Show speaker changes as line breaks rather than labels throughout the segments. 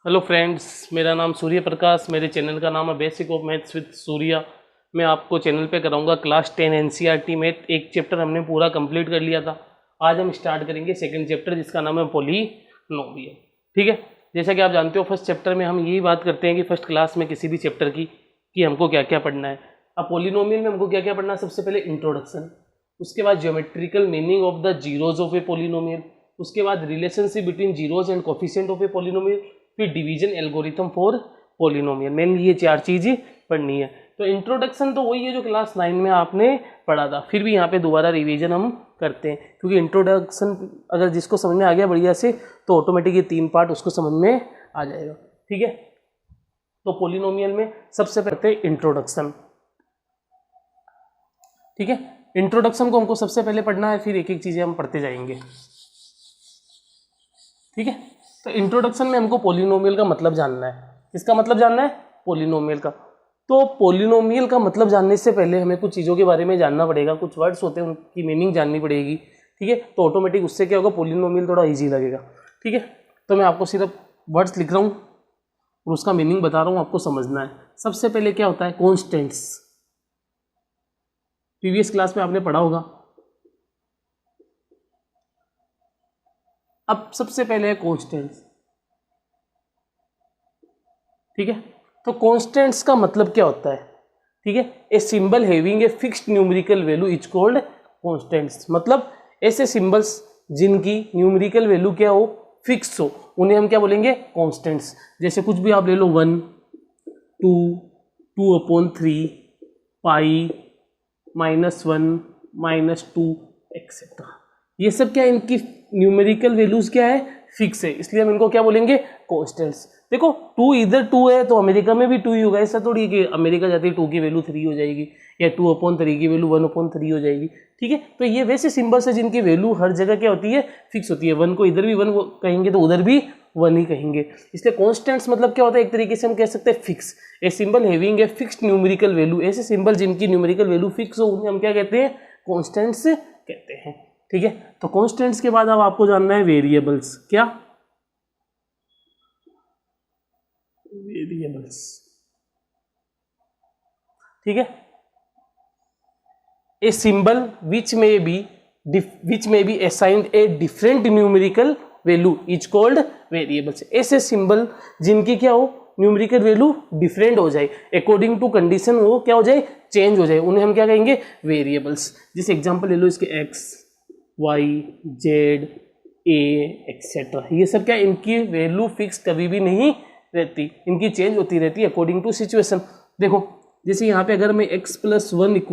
Hello friends, मेरा नाम सूर्य प्रकाश। मेरे चैनल का नाम है basic of maths with Surya. मैं आपको चैनल पे कराऊंगा क्लास 10 एनसीईआरटी मैथ। एक चैप्टर हमने पूरा कंप्लीट कर लिया था। आज हम स्टार्ट करेंगे सेकंड चैप्टर जिसका नाम है पॉलीनोमियल। ठीक है, जैसा कि आप जानते हो फर्स्ट चैप्टर में हम यही बात करते हैं कि फर्स्ट क्लास में किसी भी चैप्टर की कि हमको क्या क्या पढ़ना है। अब पॉलीनोमियल में हमको क्या क्या पढ़ना है? सबसे पहले इंट्रोडक्शन, उसके बाद geometrical meaning of the zeros of a polynomial, उसके बाद relationship between zeros and coefficient of a polynomial, फिर division algorithm for polynomial. Mainly ये चार चीज़ें पढ़नी है। तो इंट्रोडक्शन तो वही है जो क्लास 9 में आपने पढ़ा था, फिर भी यहाँ पे दोबारा रिवीजन हम करते हैं क्योंकि इंट्रोडक्शन अगर जिसको समझ में आ गया बढ़िया से तो ऑटोमेटिक ये 3 पार्ट उसको समझ में आ जाएगा। ठीक है, तो पॉलीनोमियल में सबसे पहले इंट्रोडक्शन। ठीक है, इंट्रोडक्शन को हमको सबसे पहले पढ़ना है, फिर एक एक चीज़ें हम पढ़ते जाएंगे। ठीक है, तो इंट्रोडक्शन में हमको पॉलीनोमियल का मतलब जानना है। किसका मतलब जानना है? पॉलीनोमियल का। तो पॉलीनोमियल का मतलब जानने से पहले हमें कुछ चीज़ों के बारे में जानना पड़ेगा, कुछ वर्ड्स होते हैं उनकी मीनिंग जाननी पड़ेगी। ठीक है, तो ऑटोमेटिक उससे क्या होगा, पॉलीनोमियल थोड़ा ईजी लगेगा। ठीक है, तो मैं आपको सिर्फ वर्ड्स लिख रहा हूँ और उसका मीनिंग बता रहा हूँ, आपको समझना है। सबसे पहले क्या होता है? कॉन्स्टेंट्स। प्रीवियस क्लास में आपने पढ़ा होगा। अब सबसे पहले है कॉन्स्टेंट्स। ठीक है, तो कॉन्स्टेंट्स का मतलब क्या होता है? ठीक है, a symbol having a fixed numerical value is called constants. मतलब ऐसे सिंबल्स जिनकी न्यूमेरिकल वैल्यू क्या हो, फिक्स हो, उन्हें हम क्या बोलेंगे? कॉन्स्टेंट्स। जैसे कुछ भी आप ले लो, 1, 2, 2/3, पाई, -1, -2 एक्सेट्रा। ये सब क्या है? इनकी न्यूमेरिकल वैल्यूज क्या है? फिक्स है, इसलिए हम इनको क्या बोलेंगे? कॉन्स्टेंट्स। देखो 2 इधर 2 है तो अमेरिका में भी 2 ही होगा। ऐसा थोड़ी कि अमेरिका जाती है 2 की वैल्यू 3 हो जाएगी या 2/3 की वैल्यू 1/3 हो जाएगी। ठीक है, तो ये वैसे सिंबल्स है जिनकी वैल्यू हर जगह क्या होती है? फिक्स होती है। 1 को इधर भी 1 कहेंगे तो उधर भी 1 ही कहेंगे। इसलिए कॉन्स्टेंट्स मतलब क्या होता है? एक तरीके से हम कह सकते हैं fix. A symbol having a fixed numerical value, ऐसे सिंबल जिनकी न्यूमेरिकल वैल्यू फिक्स हो उन्हें हम क्या कहते हैं? कॉन्स्टेंट्स कहते हैं। ठीक है, तो कॉन्स्टेंट्स के बाद अब आपको जानना है वेरिएबल्स। क्या? वेरिएबल्स। ठीक है, ए सिंबल विच में be assigned a different numerical value is called variables. ऐसे सिंबल जिनकी क्या हो? न्यूमेरिकल वैल्यू डिफरेंट हो जाए, अकॉर्डिंग टू कंडीशन वो क्या हो जाए? चेंज हो जाए, उन्हें हम क्या कहेंगे? वेरिएबल्स। जैसे एग्जांपल ले लो इसके, x, y, z, a etcetera. ये सब क्या? इनकी वैल्यू फिक्स कभी भी नहीं रहती, इनकी चेंज होती रहती है अकॉर्डिंग टू सिचुएशन। देखो जैसे यहाँ पे अगर मैं x + 1 =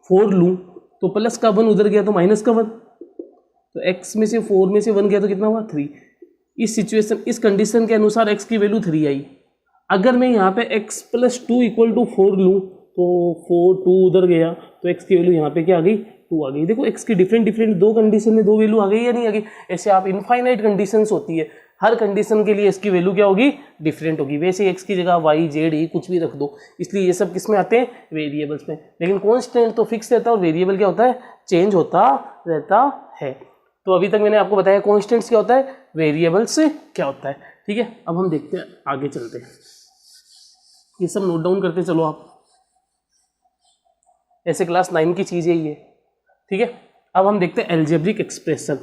4 लूँ तो प्लस का 1 उधर गया तो माइनस का 1, तो x में से 4 में से 1 गया तो कितना हुआ? 3। इस सिचुएशन, इस कंडीशन के अनुसार x की वैल्यू 3 आई। अगर मैं यहाँ पे x + 2 = 4 लूँ तो 4, 2 उधर गया तो x की वैल्यू यहाँ पे क्या आ गई? 2 आ गई। देखो x की डिफरेंट दो कंडीशन में 2 वैल्यू आ गई या नहीं आ गई? ऐसे आप इनफाइनाइट कंडीशंस होती है, हर कंडीशन के लिए इसकी वैल्यू क्या होगी? डिफरेंट होगी। वैसे x की जगह y, z, e कुछ भी रख दो, इसलिए ये सब किस में आते हैं? वेरिएबल्स में। लेकिन कॉन्स्टेंट तो फिक्स रहता है और वेरिएबल क्या होता है? चेंज होता रहता है। तो अभी तक मैंने आपको बताया कॉन्स्टेंट्स क्या होता है, वेरिएबल्स क्या होता है। ठीक है, अब हम देखते हैं, आगे चलते हैं। ये सब नोट डाउन करते चलो आप, ऐसे क्लास 9 की चीज़ है ये। ठीक है, अब हम देखते हैं अलजेब्रिक एक्सप्रेशन।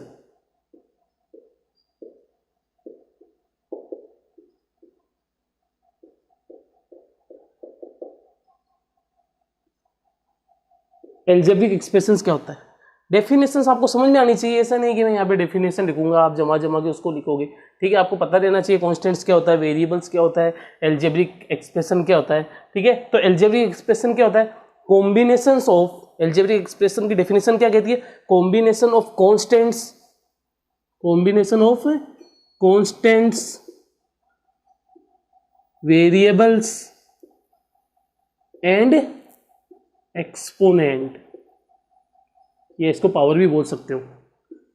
अलजेब्रिक एक्सप्रेशंस क्या होता है? डेफिनेशंस आपको समझ में आनी चाहिए। ऐसा नहीं कि मैं यहाँ पे डेफिनेशन लिखूंगा आप जमा के उसको लिखोगे। ठीक है, आपको पता रहना चाहिए कॉन्स्टेंट्स क्या होता है, वेरिएबल्स क्या होता है, अलजेब्रिक एक्सप्रेशन क्या होता है। ठीक है, तो अलजेब्रिक एक्सप्रेशन क्या होता है? कॉम्बिनेशंस ऑफ, अलजेब्रिक एक्सप्रेशन की डेफिनेशन क्या कहती है? Combination of constants, variables and exponent. ये इसको पावर भी बोल सकते हो।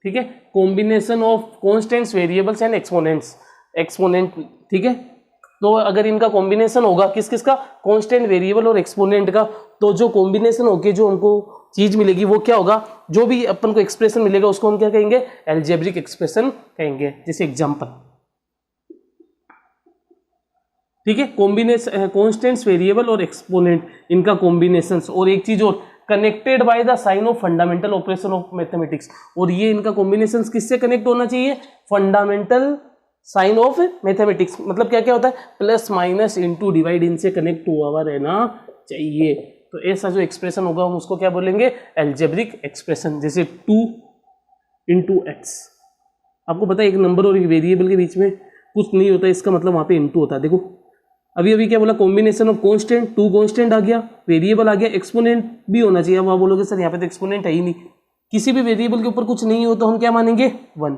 ठीक है, combination of constants, variables and exponent. ठीक है, तो अगर इनका कॉम्बिनेशन होगा किस किस का? कांस्टेंट, वेरिएबल और एक्सपोनेंट का, तो जो कॉम्बिनेशन होके जो हमको चीज मिलेगी वो क्या होगा? जो भी अपन को एक्सप्रेशन मिलेगा उसको हम क्या कहेंगे? अलजेब्रिक एक्सप्रेशन कहेंगे। जैसे एग्जांपल, ठीक है, कॉम्बिनेशन कॉन्स्टेंट्स, वेरिएबल और एक्सपोनेंट, इनका कॉम्बिनेशंस, और एक चीज और, connected by the sign of fundamental operation of mathematics, और ये इनका कॉम्बिनेशंस किससे कनेक्ट होना चाहिए, फंडामेंटल साइन ऑफ मैथमेटिक्स, मतलब क्या क्या होता है, प्लस माइनस इंटू डिवाइड, इनसे कनेक्ट हुआ रहना चाहिए। तो ऐसा जो एक्सप्रेशन होगा हम उसको क्या बोलेंगे, एल्जेब्रिक एक्सप्रेशन। जैसे 2 इंटू एक्स, आपको पता है एक नंबर और एक वेरिएबल के बीच में कुछ नहीं होता, इसका मतलब वहाँ पे इंटू होता है। देखो अभी अभी क्या बोला, कॉम्बिनेशन ऑफ कांस्टेंट, 2 कांस्टेंट आ गया, वेरिएबल आ गया, एक्सपोनेंट भी होना चाहिए। अब आप बोलोगे सर यहाँ पे तो एक्सपोनेंट है ही नहीं, किसी भी वेरिएबल के ऊपर कुछ नहीं हो तो हम क्या मानेंगे, 1।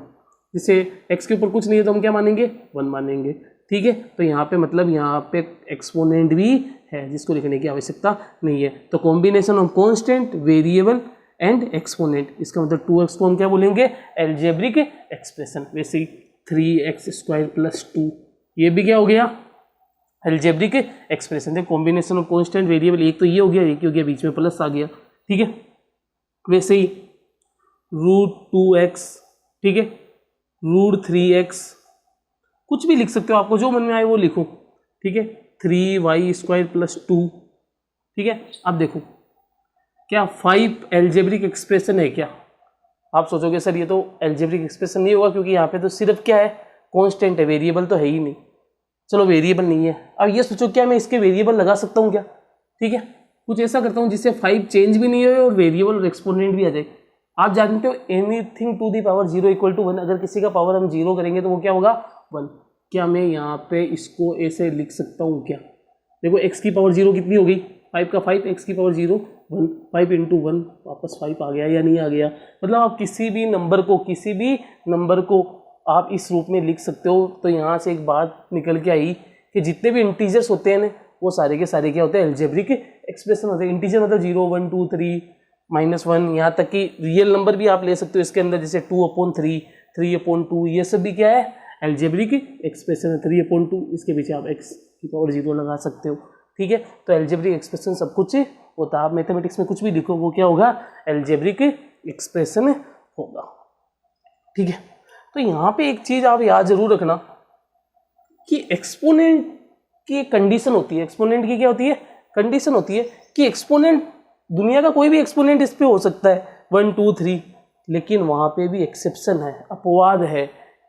जैसे एक्स के ऊपर कुछ नहीं है तो हम क्या मानेंगे, 1 मानेंगे। ठीक है, तो यहाँ पे मतलब यहाँ पे एक्सपोनेंट भी है जिसको लिखने की आवश्यकता नहीं है। तो combination of constant, variable and exponent, इसका मतलब 2x को हम क्या बोलेंगे, एल्जेब्रिक एक्सप्रेशन। वैसे ही 3x² + 2, ये भी क्या हो गया, एल्जेब्रिक एक्सप्रेशन। देखो कॉम्बिनेशन ऑफ कांस्टेंट, वेरिएबल, एक तो ये हो गया, एक ही हो गया, बीच में प्लस आ गया। ठीक है, वैसे ही √2x, ठीक है, √3x, कुछ भी लिख सकते हो, आपको जो मन में आए वो लिखो। ठीक है, 3y² + 2। ठीक है, अब देखो क्या 5 एल्जेब्रिक एक्सप्रेशन है क्या, आप सोचोगे सर ये तो एल्जेब्रिक एक्सप्रेशन नहीं होगा क्योंकि यहाँ पे तो सिर्फ क्या है, कांस्टेंट है, वेरिएबल तो है ही नहीं। चलो वेरिएबल नहीं है, अब ये सोचो क्या मैं इसके वेरिएबल लगा सकता हूँ क्या। ठीक है, कुछ ऐसा करता हूँ जिससे 5 चेंज भी नहीं हो और वेरिएबल और एक्सपोनेंट भी आ जाए। आप जानते हो एनीथिंग टू दी पावर 0 = 1, अगर किसी का पावर हम 0 करेंगे तो वो क्या होगा, 1। क्या मैं यहाँ पे इसको ऐसे लिख सकता हूँ क्या, देखो x की पावर 0 कितनी हो गई, 5 का 5, x की पावर 0 1, 5 × 1 वापस 5 आ गया या नहीं आ गया। मतलब आप किसी भी नंबर को आप इस रूप में लिख सकते हो। तो यहाँ से एक बात निकल के आई कि जितने भी इंटीजर्स होते हैं ना वो सारे के सारे क्या होते हैं, एल्जेब्रिक एक्सप्रेशन होते हैं। इंटीजर मतलब 0, 1, 2, 3, -1, यहाँ तक कि रियल नंबर भी आप ले सकते हो इसके अंदर, जैसे 2/3, 3/2, ये सब भी क्या है, एल्जेब्रिक एक्सप्रेशन है। 3/2, इसके पीछे आप x की पावर 0 लगा सकते हो। ठीक है, तो एल्जेब्रिक एक्सप्रेशन सब कुछ होता है। आप मैथमेटिक्स में कुछ भी लिखो वो क्या होगा, एल्जेब्रिक एक्सप्रेशन होगा। ठीक है, तो यहाँ पे एक चीज आप याद जरूर रखना कि एक्सपोनेंट की एक कंडीशन होती है। एक्सपोनेंट की क्या होती है, कंडीशन होती है कि एक्सपोनेंट, दुनिया का कोई भी एक्सपोनेंट इस पे हो सकता है 1, 2, 3, लेकिन वहां पे भी एक्सेप्शन है, अपवाद है।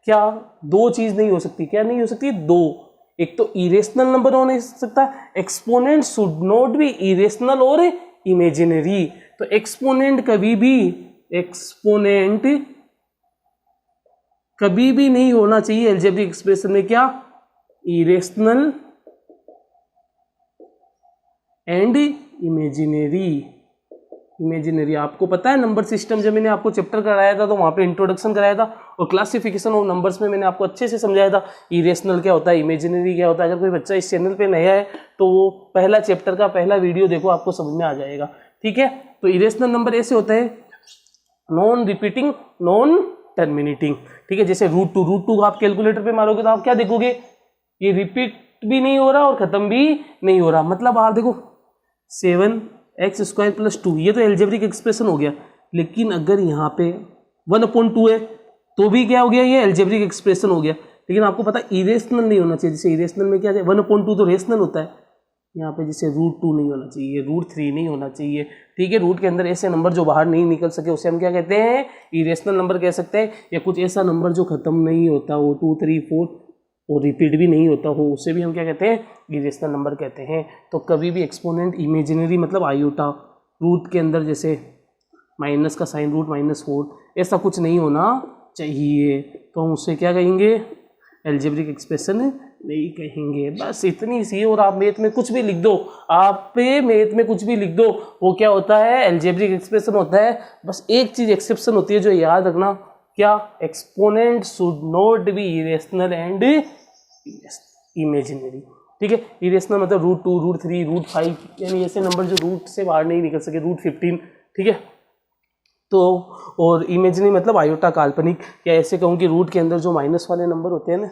क्या, 2 चीज नहीं हो सकती, क्या नहीं हो सकती, 2। एक तो इरेशनल नंबर हो नहीं सकता, exponent should not B irrational और इमेजिनरी। तो एक्सपोनेंट कभी भी नहीं होना चाहिए एल्जेब्रिक एक्सप्रेशन में, क्या, इरेशनल एंड इमेजिनरी। आपको पता है नंबर सिस्टम, जब मैंने आपको चैप्टर कराया था तो वहां पे इंट्रोडक्शन कराया था और क्लासिफिकेशन ऑफ नंबर्स में मैंने आपको अच्छे से समझाया था इरेशनल क्या होता है, इमेजिनरी क्या होता है। अगर कोई बच्चा इस चैनल पे नया है तो वो पहला चैप्टर का पहला वीडियो देखो, आपको समझ में आ जाएगा। ठीक है, तो इरेशनल नंबर ऐसे होता है, नॉन रिपीटिंग, नॉन टर्मिनेटिंग। ठीक है, जैसे √2 आप कैलकुलेटर पे मारोगे तो आप क्या देखोगे, ये रिपीट भी नहीं हो रहा और खत्म भी नहीं हो रहा। मतलब आप देखो 7x² + 2, ये तो एल्जेब्रिक एक्सप्रेशन हो गया। लेकिन अगर यहाँ पे 1/2 है तो भी क्या हो गया, ये एल्जेब्रिक एक्सप्रेशन हो गया। लेकिन आपको पता है इरेशनल नहीं होना चाहिए। जैसे इरेशनल में क्या है, 1/2 तो रेशनल होता है, यहाँ पे जैसे √2 नहीं होना चाहिए, √3 नहीं होना चाहिए। ठीक है, रूट के अंदर ऐसे नंबर जो बाहर नहीं निकल सके उसे हम क्या कहते हैं, इरेशनल नंबर कह सकते हैं। या कुछ ऐसा नंबर जो खत्म नहीं होता हो, 2, 3, 4 और रिपीट भी नहीं होता हो, उसे भी हम क्या कहते हैं, इरेशनल नंबर कहते हैं। तो कभी भी एक्सपोनेंट इमेजिनरी मतलब आयोटा, रूट के अंदर जैसे माइनस का साइन, √-4, ऐसा कुछ नहीं होना चाहिए। तो हम उसे क्या कहेंगे, एल्जेब्रिक एक्सप्रेशन नहीं कहेंगे। बस इतनी सी। और आप मैथ में कुछ भी लिख दो, वो क्या होता है, एल्जेब्रिक एक्सप्रेशन होता है। बस एक चीज एक्सेप्शन होती है जो याद रखना, क्या, exponent should not B irrational and imaginary. ठीक है, इरेशनल मतलब √2, √3, √5, यानी ऐसे नंबर जो रूट से बाहर नहीं निकल सके, √15। ठीक है, तो और इमेजिनरी मतलब आयोटा, काल्पनिक। या ऐसे कहूँ कि रूट के अंदर जो माइनस वाले नंबर होते हैं ना,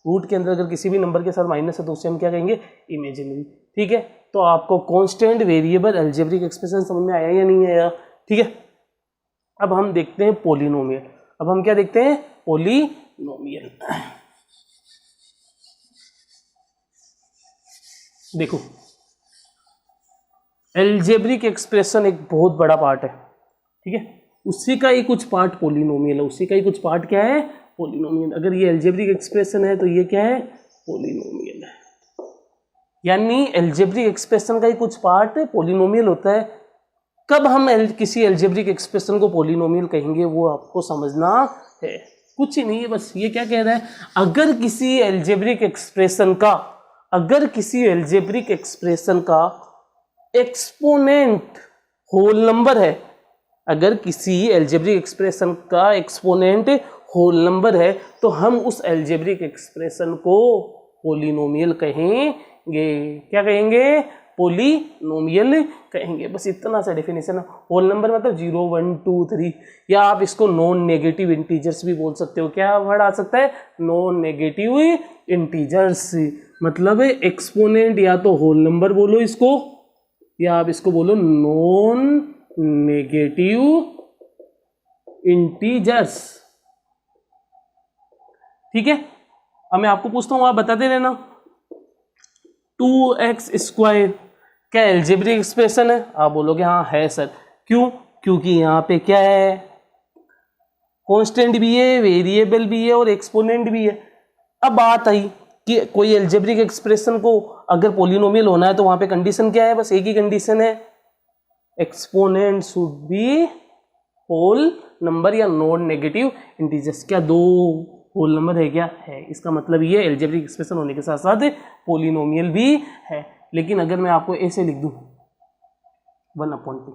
रूट के अंदर अगर किसी भी नंबर के साथ माइनस है तो उसे हम क्या कहेंगे, इमेजिनरी। ठीक है, तो आपको कांस्टेंट, वेरिएबल, एल्जेब्रिक एक्सप्रेशन समझ में आया या नहीं आया। ठीक है, अब हम देखते हैं पॉलिनोमियल। अब हम क्या देखते हैं, पॉलिनोमियल। देखो एल्जेब्रिक एक्सप्रेशन एक बहुत बड़ा पार्ट है, ठीक है, उसी का ही कुछ पार्ट पॉलिनोमियल है, उसी का ही कुछ पार्ट क्या है, पॉलिनोमियल। अगर ये एल्जेब्रिक एक्सप्रेशन है तो ये क्या है, पॉलिनोमियल है। यानी एल्जेब्रिक एक्सप्रेशन का ही कुछ पार्ट पॉलिनोमियल होता है। कब हम किसी एल्जेब्रिक एक्सप्रेशन को पॉलिनोमियल कहेंगे वो आपको समझना है, कुछ ही नहीं है, बस ये क्या कह रहा है, अगर किसी एल्जेब्रिक एक्सप्रेशन का एक्सपोनेंट होल नंबर है, अगर किसी एल्जेब्रिक एक्सप्रेशन का एक्सपोनेंट होल नंबर है तो हम उस एल्जेब्रिक एक्सप्रेशन को पॉलिनोमियल कहेंगे। क्या कहेंगे, पॉलिनोमियल कहेंगे। बस इतना सा डेफिनेशन है। होल नंबर मतलब 0 1 2 3, या आप इसको नॉन नेगेटिव इंटीजर्स भी बोल सकते हो। क्या वर्ड आ सकता है, नॉन नेगेटिव इंटीजर्स, मतलब एक्सपोनेंट या तो होल नंबर बोलो इसको, या आप इसको बोलो नॉन नेगेटिव इंटीजर्स। ठीक है, अब मैं आपको पूछता हूं, आप बताते रहना। 2x² क्या एल्जेब्रिक एक्सप्रेशन है? आप बोलोगे हाँ है सर। क्यों? क्योंकि यहाँ पे क्या है, कांस्टेंट भी है, वेरिएबल भी है और एक्सपोनेंट भी है। अब बात आई कि कोई एल्जेब्रिक एक्सप्रेशन को अगर पॉलिनोमियल होना है तो वहां पे कंडीशन क्या है, बस एक ही कंडीशन है, exponent should be whole number या नॉन नेगेटिव इंटीजर्स। क्या दो होल नंबर है? क्या है। इसका मतलब ये एल्जेब्रिक एक्सप्रेशन होने के साथ साथ पॉलिनोमियल भी है। लेकिन अगर मैं आपको ऐसे लिख दूं 1/2,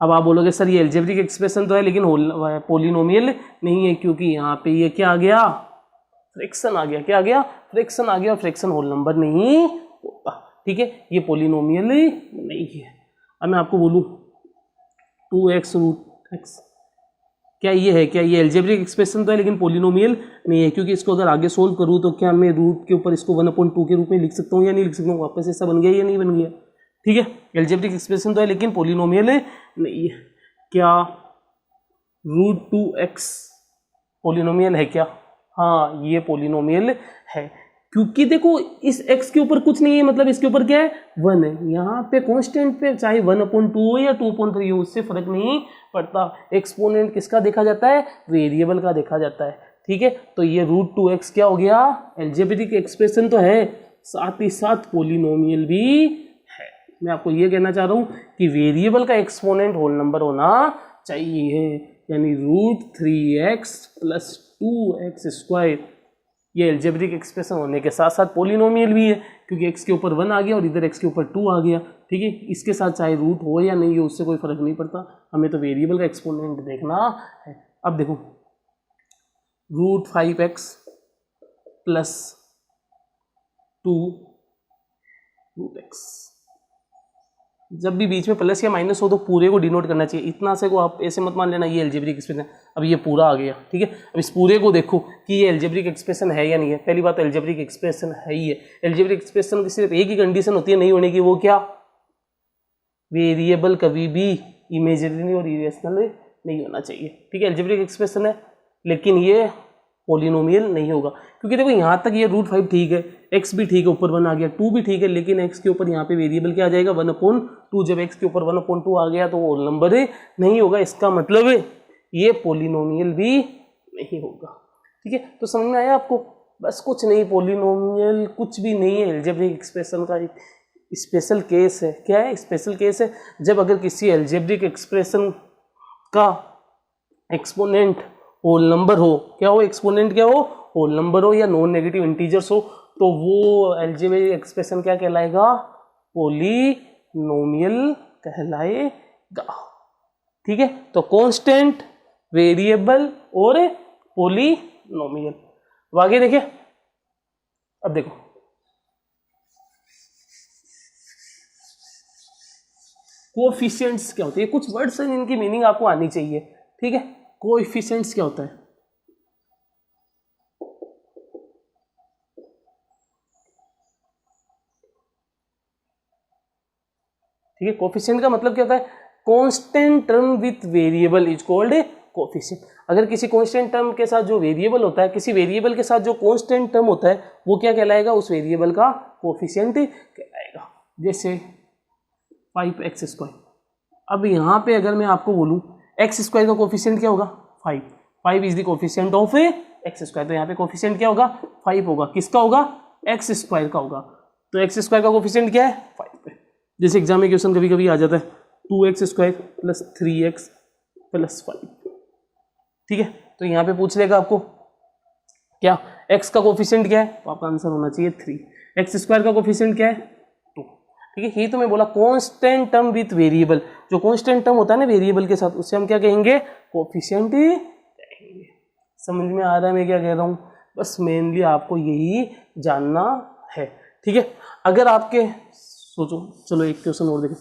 अब आप बोलोगे सर ये एल्जेब्रिक एक्सप्रेशन तो है लेकिन पॉलिनोमियल नहीं है, क्योंकि यहाँ पे ये क्या आ गया, फ्रैक्शन आ गया। क्या आ गया, फ्रैक्शन आ गया। फ्रैक्शन होल नंबर नहीं होता, ठीक है, ये पॉलिनोमियल नहीं है। अब मैं आपको बोलूं 2x√x, क्या ये है, क्या ये एल्जेब्रिक एक्सप्रेशन तो है लेकिन पॉलिनोमियल नहीं है, क्योंकि इसको अगर आगे सोल्व करूँ तो क्या मैं रूट के ऊपर इसको 1/2 के रूप में लिख सकता हूँ या नहीं लिख सकता हूँ? वापस ऐसा बन गया या नहीं बन गया? ठीक है, एल्जेब्रिक एक्सप्रेशन तो है लेकिन पॉलिनोमियल नहीं है। क्या √2x पॉलिनोमियल है क्या? हाँ, ये पॉलिनोमियल है, क्योंकि देखो इस x के ऊपर कुछ नहीं है, मतलब इसके ऊपर क्या है, 1 है। यहाँ पे कांस्टेंट पे चाहे 1/2 हो या 2/3 हो, उससे फर्क नहीं पड़ता। एक्सपोनेंट किसका देखा जाता है, वेरिएबल का देखा जाता है। ठीक है, तो ये √2x क्या हो गया, एल्जेब्रिक एक्सप्रेशन तो है, साथ ही साथ पॉलिनोमियल भी है। मैं आपको ये कहना चाह रहा हूँ कि वेरिएबल का एक्सपोनेंट होल नंबर होना चाहिए, यानी √3x + 2x², ये एल्जेब्रिक एक्सप्रेशन होने के साथ साथ पॉलिनोमियल भी है, क्योंकि x के ऊपर 1 आ गया और इधर x के ऊपर 2 आ गया। ठीक है, इसके साथ चाहे रूट हो या नहीं हो उससे कोई फर्क नहीं पड़ता, हमें तो वेरिएबल का एक्सपोनेंट देखना है। अब देखो √5x + 2√x, जब भी बीच में प्लस या माइनस हो तो पूरे को डिनोट करना चाहिए। इतना से को आप ऐसे मत मान लेना ये एल्जेब्रिक एक्सप्रेशन। अब ये पूरा आ गया, ठीक है, अब इस पूरे को देखो कि ये एल्जेब्रिक एक्सप्रेशन है या नहीं है। पहली बात, एल्जेब्रिक एक्सप्रेशन है ही है। एल्जेब्रिक एक्सप्रेशन की सिर्फ एक ही कंडीशन होती है नहीं होने की, वो क्या, वेरिएबल कभी भी इमेजिनरी और इरेशनल नहीं होना चाहिए। ठीक है, एल्जेब्रिक एक्सप्रेशन है लेकिन ये पॉलिनोमियल नहीं होगा, क्योंकि देखो यहाँ तक ये √5 ठीक है, x भी ठीक है, ऊपर 1 आ गया, 2 भी ठीक है, लेकिन x के ऊपर यहाँ पे वेरिएबल क्या आ जाएगा, 1/2। जब x के ऊपर 1/2 आ गया तो होल नंबर नहीं होगा, इसका मतलब ये पॉलिनोमियल भी नहीं होगा। ठीक है, तो समझ में आया आपको? बस कुछ नहीं, पॉलिनोमियल कुछ भी नहीं है, एल्जेब्रिक एक्सप्रेशन का एक स्पेशल केस है। क्या है, स्पेशल केस है, जब अगर किसी एल्जेब्रिक एक्सप्रेशन का एक्सपोनेंट होल नंबर हो। क्या हो, एक्सपोनेंट क्या हो, होल नंबर हो या नॉन नेगेटिव इंटीजर्स हो, तो वो एल्जेब्रिक एक्सप्रेशन क्या कहलाएगा, पॉलिनोमियल कहलाएगा। ठीक है, तो कांस्टेंट, वेरिएबल और पॉलिनोमियल। अब आगे देखिए, अब देखो कोएफिशिएंट्स क्या होते हैं, कुछ वर्ड्स हैं जिनकी मीनिंग आपको आनी चाहिए। ठीक है, कोएफिशिएंट्स क्या होता है, ठीक है, कोएफिशिएंट का मतलब क्या होता है, constant term with variable is called coefficient. अगर किसी कांस्टेंट टर्म के साथ जो वेरिएबल होता है, किसी वेरिएबल के साथ जो कांस्टेंट टर्म होता है, वो क्या कहलाएगा, उस वेरिएबल का कोफिशिएंट कहलाएगा। जैसे 5x²। अब यहाँ पे अगर मैं आपको बोलूँ x² का कोफिशिएंट क्या होगा 5, 5 is the coefficient of x², तो यहाँ पे कोफिशिएंट क्या होगा 5 होगा। किसका होगा x² का होगा। तो x² का कोफिशिएंट क्या है 5 है। जैसे एग्जाम में क्वेश्चन कभी कभी आ जाता है 2x² + 3x + 5, ठीक है। तो यहाँ पे पूछ लेगा आपको क्या x का कोफिशिएंट क्या है, तो आपका आंसर होना चाहिए 3। x² का कोफिशिएंट क्या है 2, ठीक है। ये तो मैं बोला कांस्टेंट टर्म विथ वेरिएबल, जो कांस्टेंट टर्म होता है ना वेरिएबल के साथ, उससे हम क्या कहेंगे कोफिशिएंट कहेंगे। समझ में आ रहा है मैं क्या कह रहा हूँ, बस मेनली आपको यही जानना है, ठीक है। अगर आपके सोचो, चलो एक क्वेश्चन और देखें,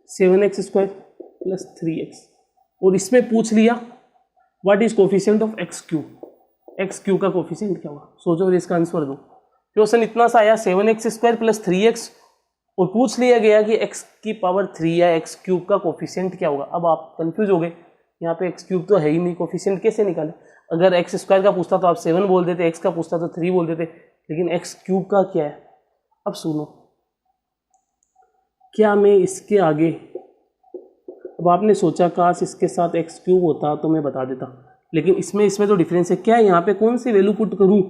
7x² + 3x, और इसमें पूछ लिया what is coefficient of x³ का कोफिशिएंट क्या होगा। सोचो और इसका आंसर दो। क्वेश्चन इतना सा आया 7x² + 3x, और पूछ लिया गया कि x³ या x³ का कोफिशिएंट क्या होगा। अब आप कंफ्यूज हो गए, यहाँ पे x³ तो है ही नहीं, कोफिशिएंट कैसे निकाले। अगर x² का पूछता तो आप 7 बोल देते, x का पूछता तो 3 बोल देते, लेकिन x³ का क्या है। अब सुनो, क्या मैं इसके आगे, अब आपने सोचा काश इसके साथ x³ होता तो मैं बता देता, लेकिन इसमें तो डिफरेंस है। क्या यहाँ पे कौन सी वैल्यू पुट करूँ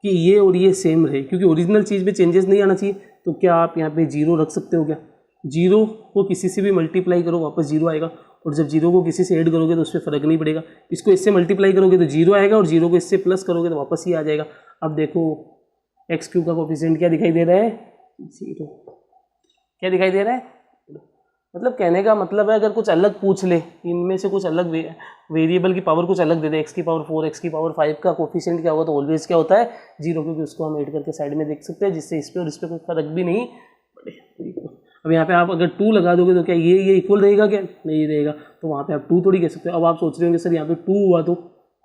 कि ये और ये सेम रहे, क्योंकि ओरिजिनल चीज़ में चेंजेस नहीं आना चाहिए। तो क्या आप यहाँ पे 0 रख सकते हो क्या, 0 को किसी से भी मल्टीप्लाई करो वापस 0 आएगा, और जब 0 को किसी से ऐड करोगे तो उस पर फर्क नहीं पड़ेगा। इसको इससे मल्टीप्लाई करोगे तो 0 आएगा, और 0 को इससे प्लस करोगे तो वापस ही आ जाएगा। अब देखो x³ का कोफिशिएंट क्या दिखाई दे रहा है 0, क्या दिखाई दे रहा है। मतलब कहने का मतलब है अगर कुछ अलग पूछ ले, इनमें से कुछ अलग वेरिएबल की पावर कुछ अलग दे दे, x⁴, x⁴ का कोफिशिएंट क्या होगा, तो ऑलवेज क्या होता है 0, क्योंकि उसको हम ऐड करके साइड में देख सकते हैं, जिससे इस पे और इस पे कोई फर्क भी नहीं पड़े। अब यहाँ पे आप अगर 2 लगा दोगे तो क्या ये इक्वल रहेगा, क्या नहीं रहेगा, तो वहाँ पे आप 2 थोड़ी कह सकते हो। अब आप सोच रहे होंगे सर यहाँ पे 2 हुआ तो,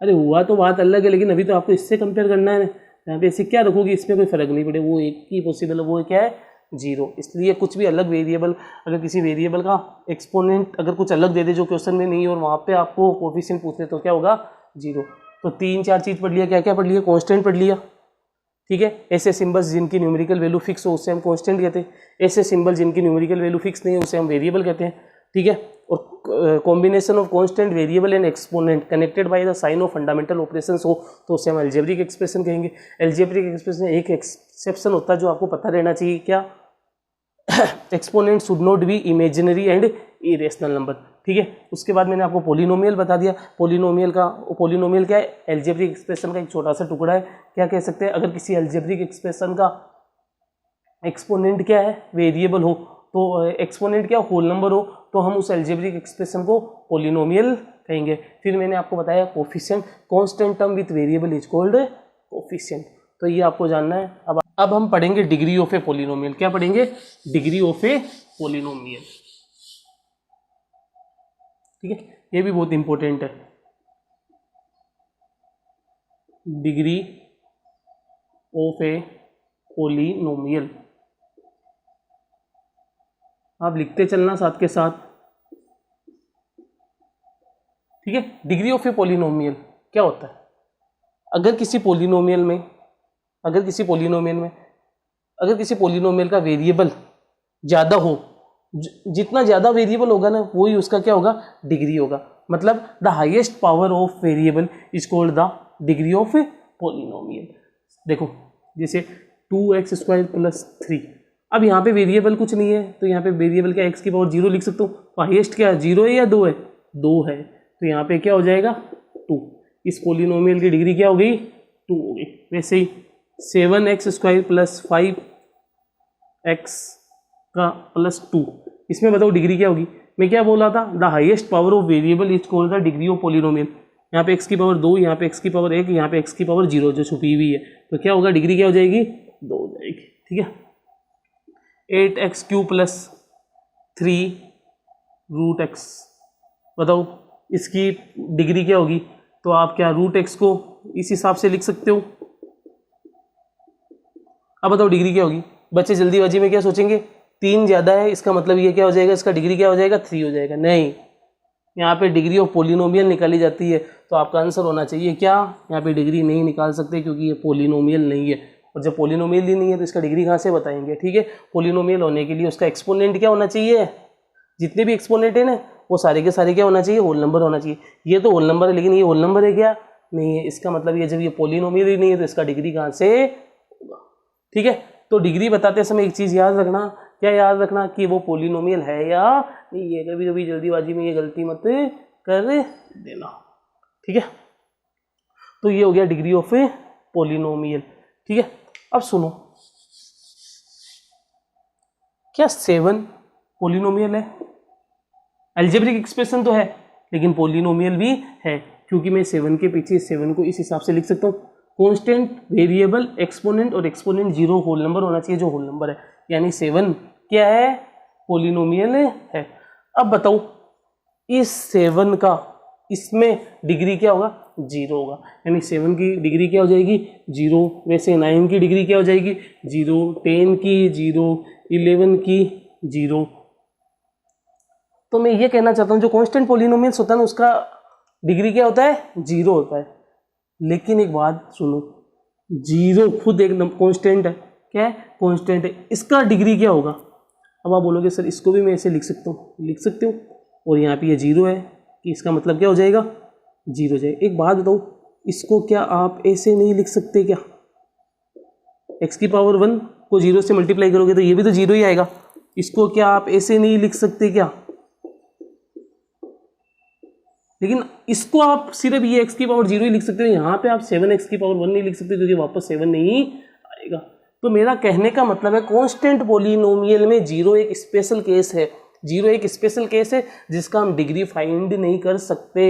अरे हुआ तो बात अलग है, लेकिन अभी तो आपको इससे कंपेयर करना है। यहाँ पे इससे क्या रखोगे, इसमें कोई फर्क नहीं पड़े, वो एक ही पॉसिबल है, वो क्या है 0। इसलिए कुछ भी अलग वेरिएबल, अगर किसी वेरिएबल का एक्सपोनेंट अगर कुछ अलग दे दे जो क्वेश्चन में नहीं, और वहाँ पे आपको कोफिशिएंट पूछ ले तो क्या होगा 0। तो 3-4 चीज़ पढ़ लिया, क्या क्या पढ़ लिया, कांस्टेंट पढ़ लिया, ठीक है। ऐसे सिंबल्स जिनकी न्यूमेरिकल वैल्यू फिक्स हो उससे हम कांस्टेंट कहते हैं, ऐसे सिंबल जिनकी न्यूमेरिकल वैल्यू फिक्स नहीं है उसे हम वेरिएबल कहते हैं, ठीक है। और combination of constant variable and exponent connected by the sign of fundamental operations हो तो उसे हम अलजेब्रिक एक्सप्रेशन कहेंगे। अलजेब्रिक एक्सप्रेशन एक एक्सेप्शन होता है जो आपको पता रहना चाहिए, क्या exponent should not be imaginary and irrational number, ठीक है। उसके बाद मैंने आपको पोलिनोमियल बता दिया। पोलिनोमियल क्या है, अलजेब्रिक एक्सप्रेशन का एक छोटा सा टुकड़ा है। क्या कह सकते हैं, अगर किसी अलजेब्रिक एक्सप्रेशन का एक्सपोनेंट क्या है वेरिएबल हो, तो एक्सपोनेंट क्या होल नंबर हो, तो हम उस अलजेब्रिक एक्सप्रेशन को पोलिनोमियल कहेंगे। फिर मैंने आपको बताया coefficient, constant term with variable is called coefficient, तो ये आपको जानना है। अब हम पढ़ेंगे डिग्री ऑफ ए पोलिनोमियल। क्या पढ़ेंगे, डिग्री ऑफ ए पोलिनोमियल, ठीक है। ये भी बहुत इंपॉर्टेंट है, डिग्री ऑफ ए पोलिनोमियल। आप लिखते चलना साथ के साथ, ठीक है। डिग्री ऑफ ए पोलिनोमियल क्या होता है, अगर किसी पोलिनोमियल में का वेरिएबल ज़्यादा हो, जितना ज़्यादा वेरिएबल होगा ना वही उसका क्या होगा डिग्री होगा। मतलब the highest power of variable is called the degree of polynomial. देखो जैसे 2x² + 3, अब यहाँ पे वेरिएबल कुछ नहीं है, तो यहाँ पे वेरिएबल क्या x⁴ 0 लिख सकते हो, तो हाईएस्ट क्या 0 है या 2 है, 2 है, तो यहाँ पे क्या हो जाएगा 2। इस पोलिनोमियल की डिग्री क्या हो गई 2 हो गई। वैसे ही 7x² + 5x का +2, इसमें बताओ डिग्री क्या होगी। मैं क्या बोला था, the highest power of variable is called the degree of polynomial. यहाँ पे x⁴2, यहाँ पे x⁴1, यहाँ पे x⁴0 जो छुपी हुई है, तो क्या होगा डिग्री क्या हो जाएगी 2 हो जाएगी, ठीक है। 8x³ + 3√x, बताओ इसकी डिग्री क्या होगी, तो आप क्या √x को इस हिसाब से लिख सकते हो। अब बताओ डिग्री क्या होगी। बच्चे जल्दीबाजी में क्या सोचेंगे 3 ज़्यादा है, इसका मतलब ये क्या हो जाएगा, इसका डिग्री क्या हो जाएगा 3 हो जाएगा। नहीं, यहाँ पे डिग्री ऑफ पोलिनोमियल निकाली जाती है, तो आपका आंसर होना चाहिए क्या, यहाँ पे डिग्री नहीं निकाल सकते क्योंकि ये पोलिनोमियल नहीं है। और जब पोलिनोमियल ही नहीं है तो इसका डिग्री कहाँ से बताएंगे, ठीक है। पोलिनोमियल होने के लिए उसका एक्सपोनेंट क्या होना चाहिए, जितने भी एक्सपोनेंट है ना वो सारे के सारे क्या होना चाहिए, होल नंबर होना चाहिए। ये तो होल नंबर है, लेकिन ये होल नंबर है क्या, नहीं है। इसका मतलब ये जब ये पोलिनोमियल ही नहीं है तो इसका डिग्री कहाँ से होगा, ठीक है। तो डिग्री बताते समय एक चीज़ याद रखना, क्या याद रखना, कि वो पोलिनोमियल है या नहीं है। कभी कभी जल्दीबाजी में ये गलती मत कर देना, ठीक है। तो ये हो गया डिग्री ऑफ ए पोलिनोमियल, ठीक है। अब सुनो, क्या 7 पोलिनोमियल है? अलजेब्रिक एक्सप्रेशन तो है लेकिन पोलिनोमियल भी है, क्योंकि मैं 7 के पीछे 7 को इस हिसाब से लिख सकता हूँ, कांस्टेंट, वेरिएबल, एक्सपोनेंट, और एक्सपोनेंट 0 होल नंबर होना चाहिए जो होल नंबर है, यानी 7 क्या है, पोलिनोमियल है। अब बताओ इस 7 का इसमें डिग्री क्या होगा, 0 होगा, यानी 7 की डिग्री क्या हो जाएगी, 0। वैसे 9 की डिग्री क्या हो जाएगी, 0, 10 की 0, 11 की 0। तो मैं ये कहना चाहता हूँ जो कांस्टेंट पोलिनोमियल्स होता है ना उसका डिग्री क्या होता है, 0 होता है। लेकिन एक बात सुनो, 0 खुद एक कांस्टेंट है, क्या है, कांस्टेंट है, इसका डिग्री क्या होगा। अब आप बोलोगे सर इसको भी मैं ऐसे लिख सकता हूँ, लिख सकते हो, और यहाँ पे ये 0 है कि इसका मतलब क्या हो जाएगा, 0 हो जाएगा। एक बात बताओ, इसको क्या आप ऐसे नहीं लिख सकते क्या, x की पावर 1 को 0 से मल्टीप्लाई करोगे तो ये भी तो 0 ही आएगा, इसको क्या आप ऐसे नहीं लिख सकते क्या। लेकिन इसको आप सिर्फ ये x की पावर 0 ही लिख सकते हो, यहाँ पे आप 7x की पावर 1 नहीं लिख सकते क्योंकि वापस 7 नहीं आएगा। तो मेरा कहने का मतलब है कांस्टेंट पोलिनोमियल में 0 एक स्पेशल केस है, 0 एक स्पेशल केस है जिसका हम डिग्री फाइंड नहीं कर सकते,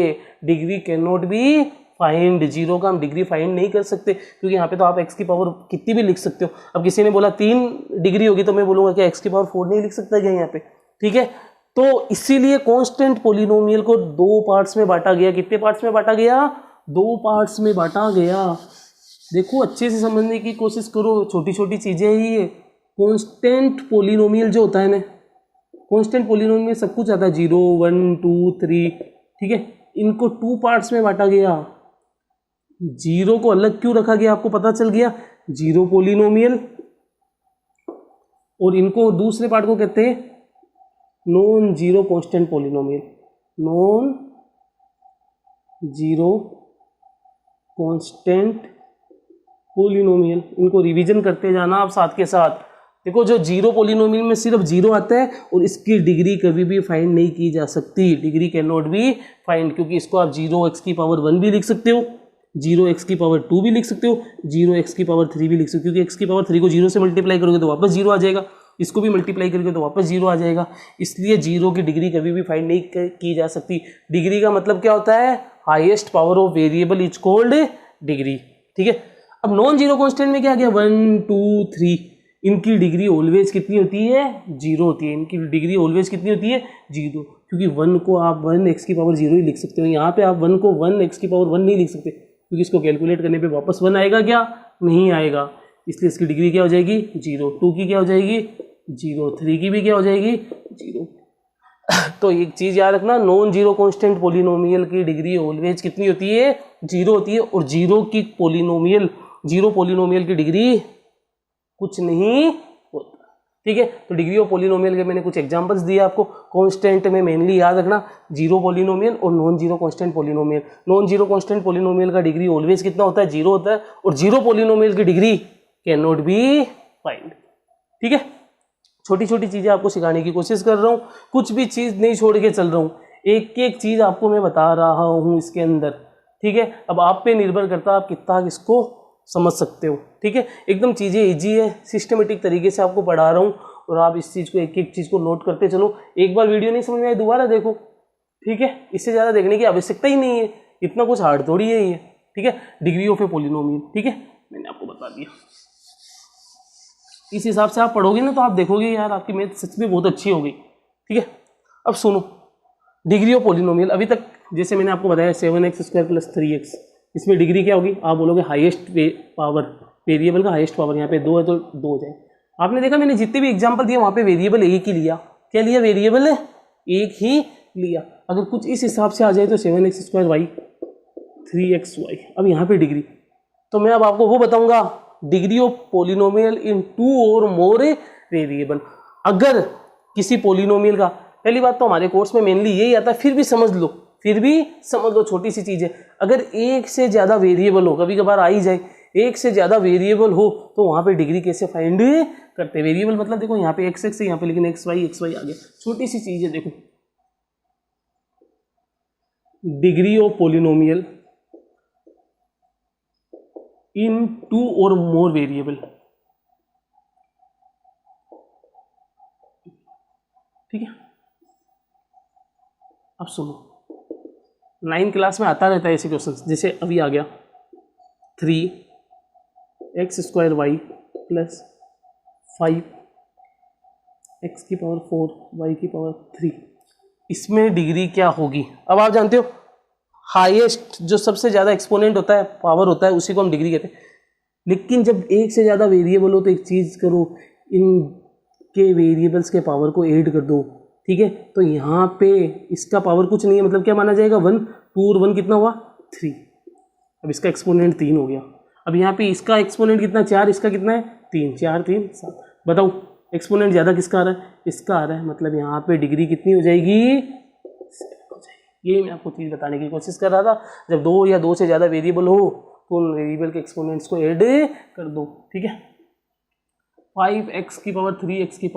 degree can not be find, 0 का हम डिग्री फाइंड नहीं कर सकते, क्योंकि यहाँ पे तो आप x की पावर कितनी भी लिख सकते हो। अब किसी ने बोला 3 डिग्री होगी तो मैं बोलूँगा क्या x की पावर 4 नहीं लिख सकता क्या यहाँ पे, ठीक है। तो इसीलिए कांस्टेंट पोलिनोमियल को 2 पार्ट्स में बांटा गया। कितने पार्ट्स में बांटा गया, 2 पार्ट्स में बांटा गया। देखो अच्छे से समझने की कोशिश करो, छोटी छोटी चीजें ही है। कांस्टेंट पोलिनोमियल जो होता है ना, कांस्टेंट पोलिनोमियल में सब कुछ आता है, 0, 1, 2, 3, ठीक है। इनको 2 पार्ट्स में बांटा गया। 0 को अलग क्यों रखा गया आपको पता चल गया, 0 पोलिनोमियल, और इनको दूसरे पार्ट को कहते हैं non zero constant polynomial, non zero constant polynomial. इनको रिवीजन करते जाना आप साथ के साथ। देखो जो 0 पोलिनोमियल में सिर्फ 0 आता है और इसकी डिग्री कभी भी फाइंड नहीं की जा सकती, degree can not be find, क्योंकि इसको आप 0x की पावर 1 भी लिख सकते हो, 0x की पावर 2 भी लिख सकते हो, 0x की पावर 3 भी लिख सकते हो, क्योंकि x की पावर 3 को 0 से मल्टीप्लाई करोगे तो वापस 0 आ जाएगा, इसको भी मल्टीप्लाई करोगे तो वापस 0 आ जाएगा। इसलिए 0 की डिग्री कभी भी फाइंड नहीं की जा सकती। डिग्री का मतलब क्या होता है, highest power of variable is called degree, ठीक है। अब नॉन जीरो कांस्टेंट में क्या गया, 1, 2, 3, इनकी डिग्री ऑलवेज कितनी होती है, 0 होती है। इनकी डिग्री ऑलवेज कितनी होती है, 0, क्योंकि 1 को आप 1x की पावर 0 ही लिख सकते हो। यहाँ पे आप 1 को 1x की पावर 1 नहीं लिख सकते, क्योंकि इसको कैलकुलेट करने पे वापस 1 आएगा क्या, नहीं आएगा, इसलिए इसकी डिग्री क्या हो जाएगी, 0। 2 की क्या हो जाएगी, 0। 3 की भी क्या हो जाएगी, 0। तो एक चीज़ याद रखना, नॉन जीरो कांस्टेंट पोलिनोमियल की डिग्री ऑलवेज कितनी होती है, 0 होती है। और 0 पोलिनोमियल की डिग्री कुछ नहीं होता, ठीक है। तो डिग्री ऑफ पोलिनोमियल के मैंने कुछ एग्जांपल्स दिए आपको। कांस्टेंट में मेनली याद रखना 0 पोलिनोमियल और non zero constant polynomial. Non zero constant polynomial का डिग्री ऑलवेज कितना होता है, 0 होता है, और 0 पोलिनोमियल की degree can not be find, ठीक है। छोटी छोटी चीज़ें आपको सिखाने की कोशिश कर रहा हूँ, कुछ भी चीज़ नहीं छोड़ के चल रहा हूँ, एक एक चीज़ आपको मैं बता रहा हूँ इसके अंदर, ठीक है। अब आप पे निर्भर करता है आप कितना इसको समझ सकते हो, ठीक है। एकदम चीज़ें ईजी है, सिस्टमेटिक तरीके से आपको पढ़ा रहा हूँ और आप इस चीज़ को एक एक चीज़ को नोट करते चलो। एक बार वीडियो नहीं समझ में आए दोबारा देखो, ठीक है। इससे ज़्यादा देखने की आवश्यकता ही नहीं है, इतना कुछ हार्ड थोड़ी है ये, ठीक है। डिग्री ऑफ ए पोलिनोमियल, ठीक है, मैंने आपको बता दिया। इस हिसाब से आप पढ़ोगे ना तो आप देखोगे यार आपकी मैथ सच में बहुत अच्छी हो गई, ठीक है। अब सुनो, डिग्री ऑफ पोलिनोमियल अभी तक जैसे मैंने आपको बताया 7x² + 3x, इसमें डिग्री क्या होगी, आप बोलोगे हाईएस्ट पावर, वेरिएबल का हाईएस्ट पावर, यहाँ पे 2 है तो 2 हो जाए। आपने देखा मैंने जितने भी एग्जाम्पल दिए वहाँ पे वेरिएबल एक ही लिया, क्या लिया, वेरिएबल एक ही लिया। अगर कुछ इस हिसाब से आ जाए तो 7x² y 3xy, अब यहाँ पे डिग्री, तो मैं अब आपको वो बताऊँगा डिग्री ऑफ पोलिनोमियल इन 2 और मोर वेरिएबल। अगर किसी पोलिनोमियल का, पहली बात तो हमारे कोर्स में मेनली यही आता है, फिर भी समझ लो, छोटी सी चीज़ है, अगर एक से ज़्यादा वेरिएबल हो, कभी कभार आ ही जाए, एक से ज़्यादा वेरिएबल हो तो वहाँ पे डिग्री कैसे फाइंड करते हैं। वेरिएबल मतलब देखो यहाँ पे x है, यहाँ पे लेकिन x y आ गया, छोटी सी चीज़ है। देखो डिग्री ऑफ पोलिनोमियल इन 2 और मोर वेरिएबल, ठीक है। अब सुनो, 9 क्लास में आता रहता है ऐसे क्वेश्चन, जैसे अभी आ गया 3x² y plus 5x⁴ y⁴, इसमें डिग्री क्या होगी। अब आप जानते हो हाईएस्ट जो सबसे ज़्यादा एक्सपोनेंट होता है, पावर होता है, उसी को हम डिग्री कहते हैं। लेकिन जब एक से ज़्यादा वेरिएबल हो तो एक चीज़ करो, इनके वेरिएबल्स के पावर को ऐड कर दो, ठीक है। तो यहाँ पे इसका पावर कुछ नहीं है, मतलब क्या माना जाएगा 1, 2 और 1 कितना हुआ 3। अब इसका एक्सपोनेंट 3 हो गया। अब यहाँ पे इसका एक्सपोनेंट कितना 4, इसका कितना है 3, 4 3 7। बताओ एक्सपोनेंट ज़्यादा किसका आ रहा है, इसका आ रहा है, मतलब यहाँ पे डिग्री कितनी हो जाएगी 7 हो जाएगी। ये मैं आपको चीज़ बताने की कोशिश कर रहा था, जब 2 या 2 से ज़्यादा वेरिएबल हो तो उन वेरिएबल के एक्सपोनेंट्स को ऐड कर दो, ठीक है। 5x⁴ x⁴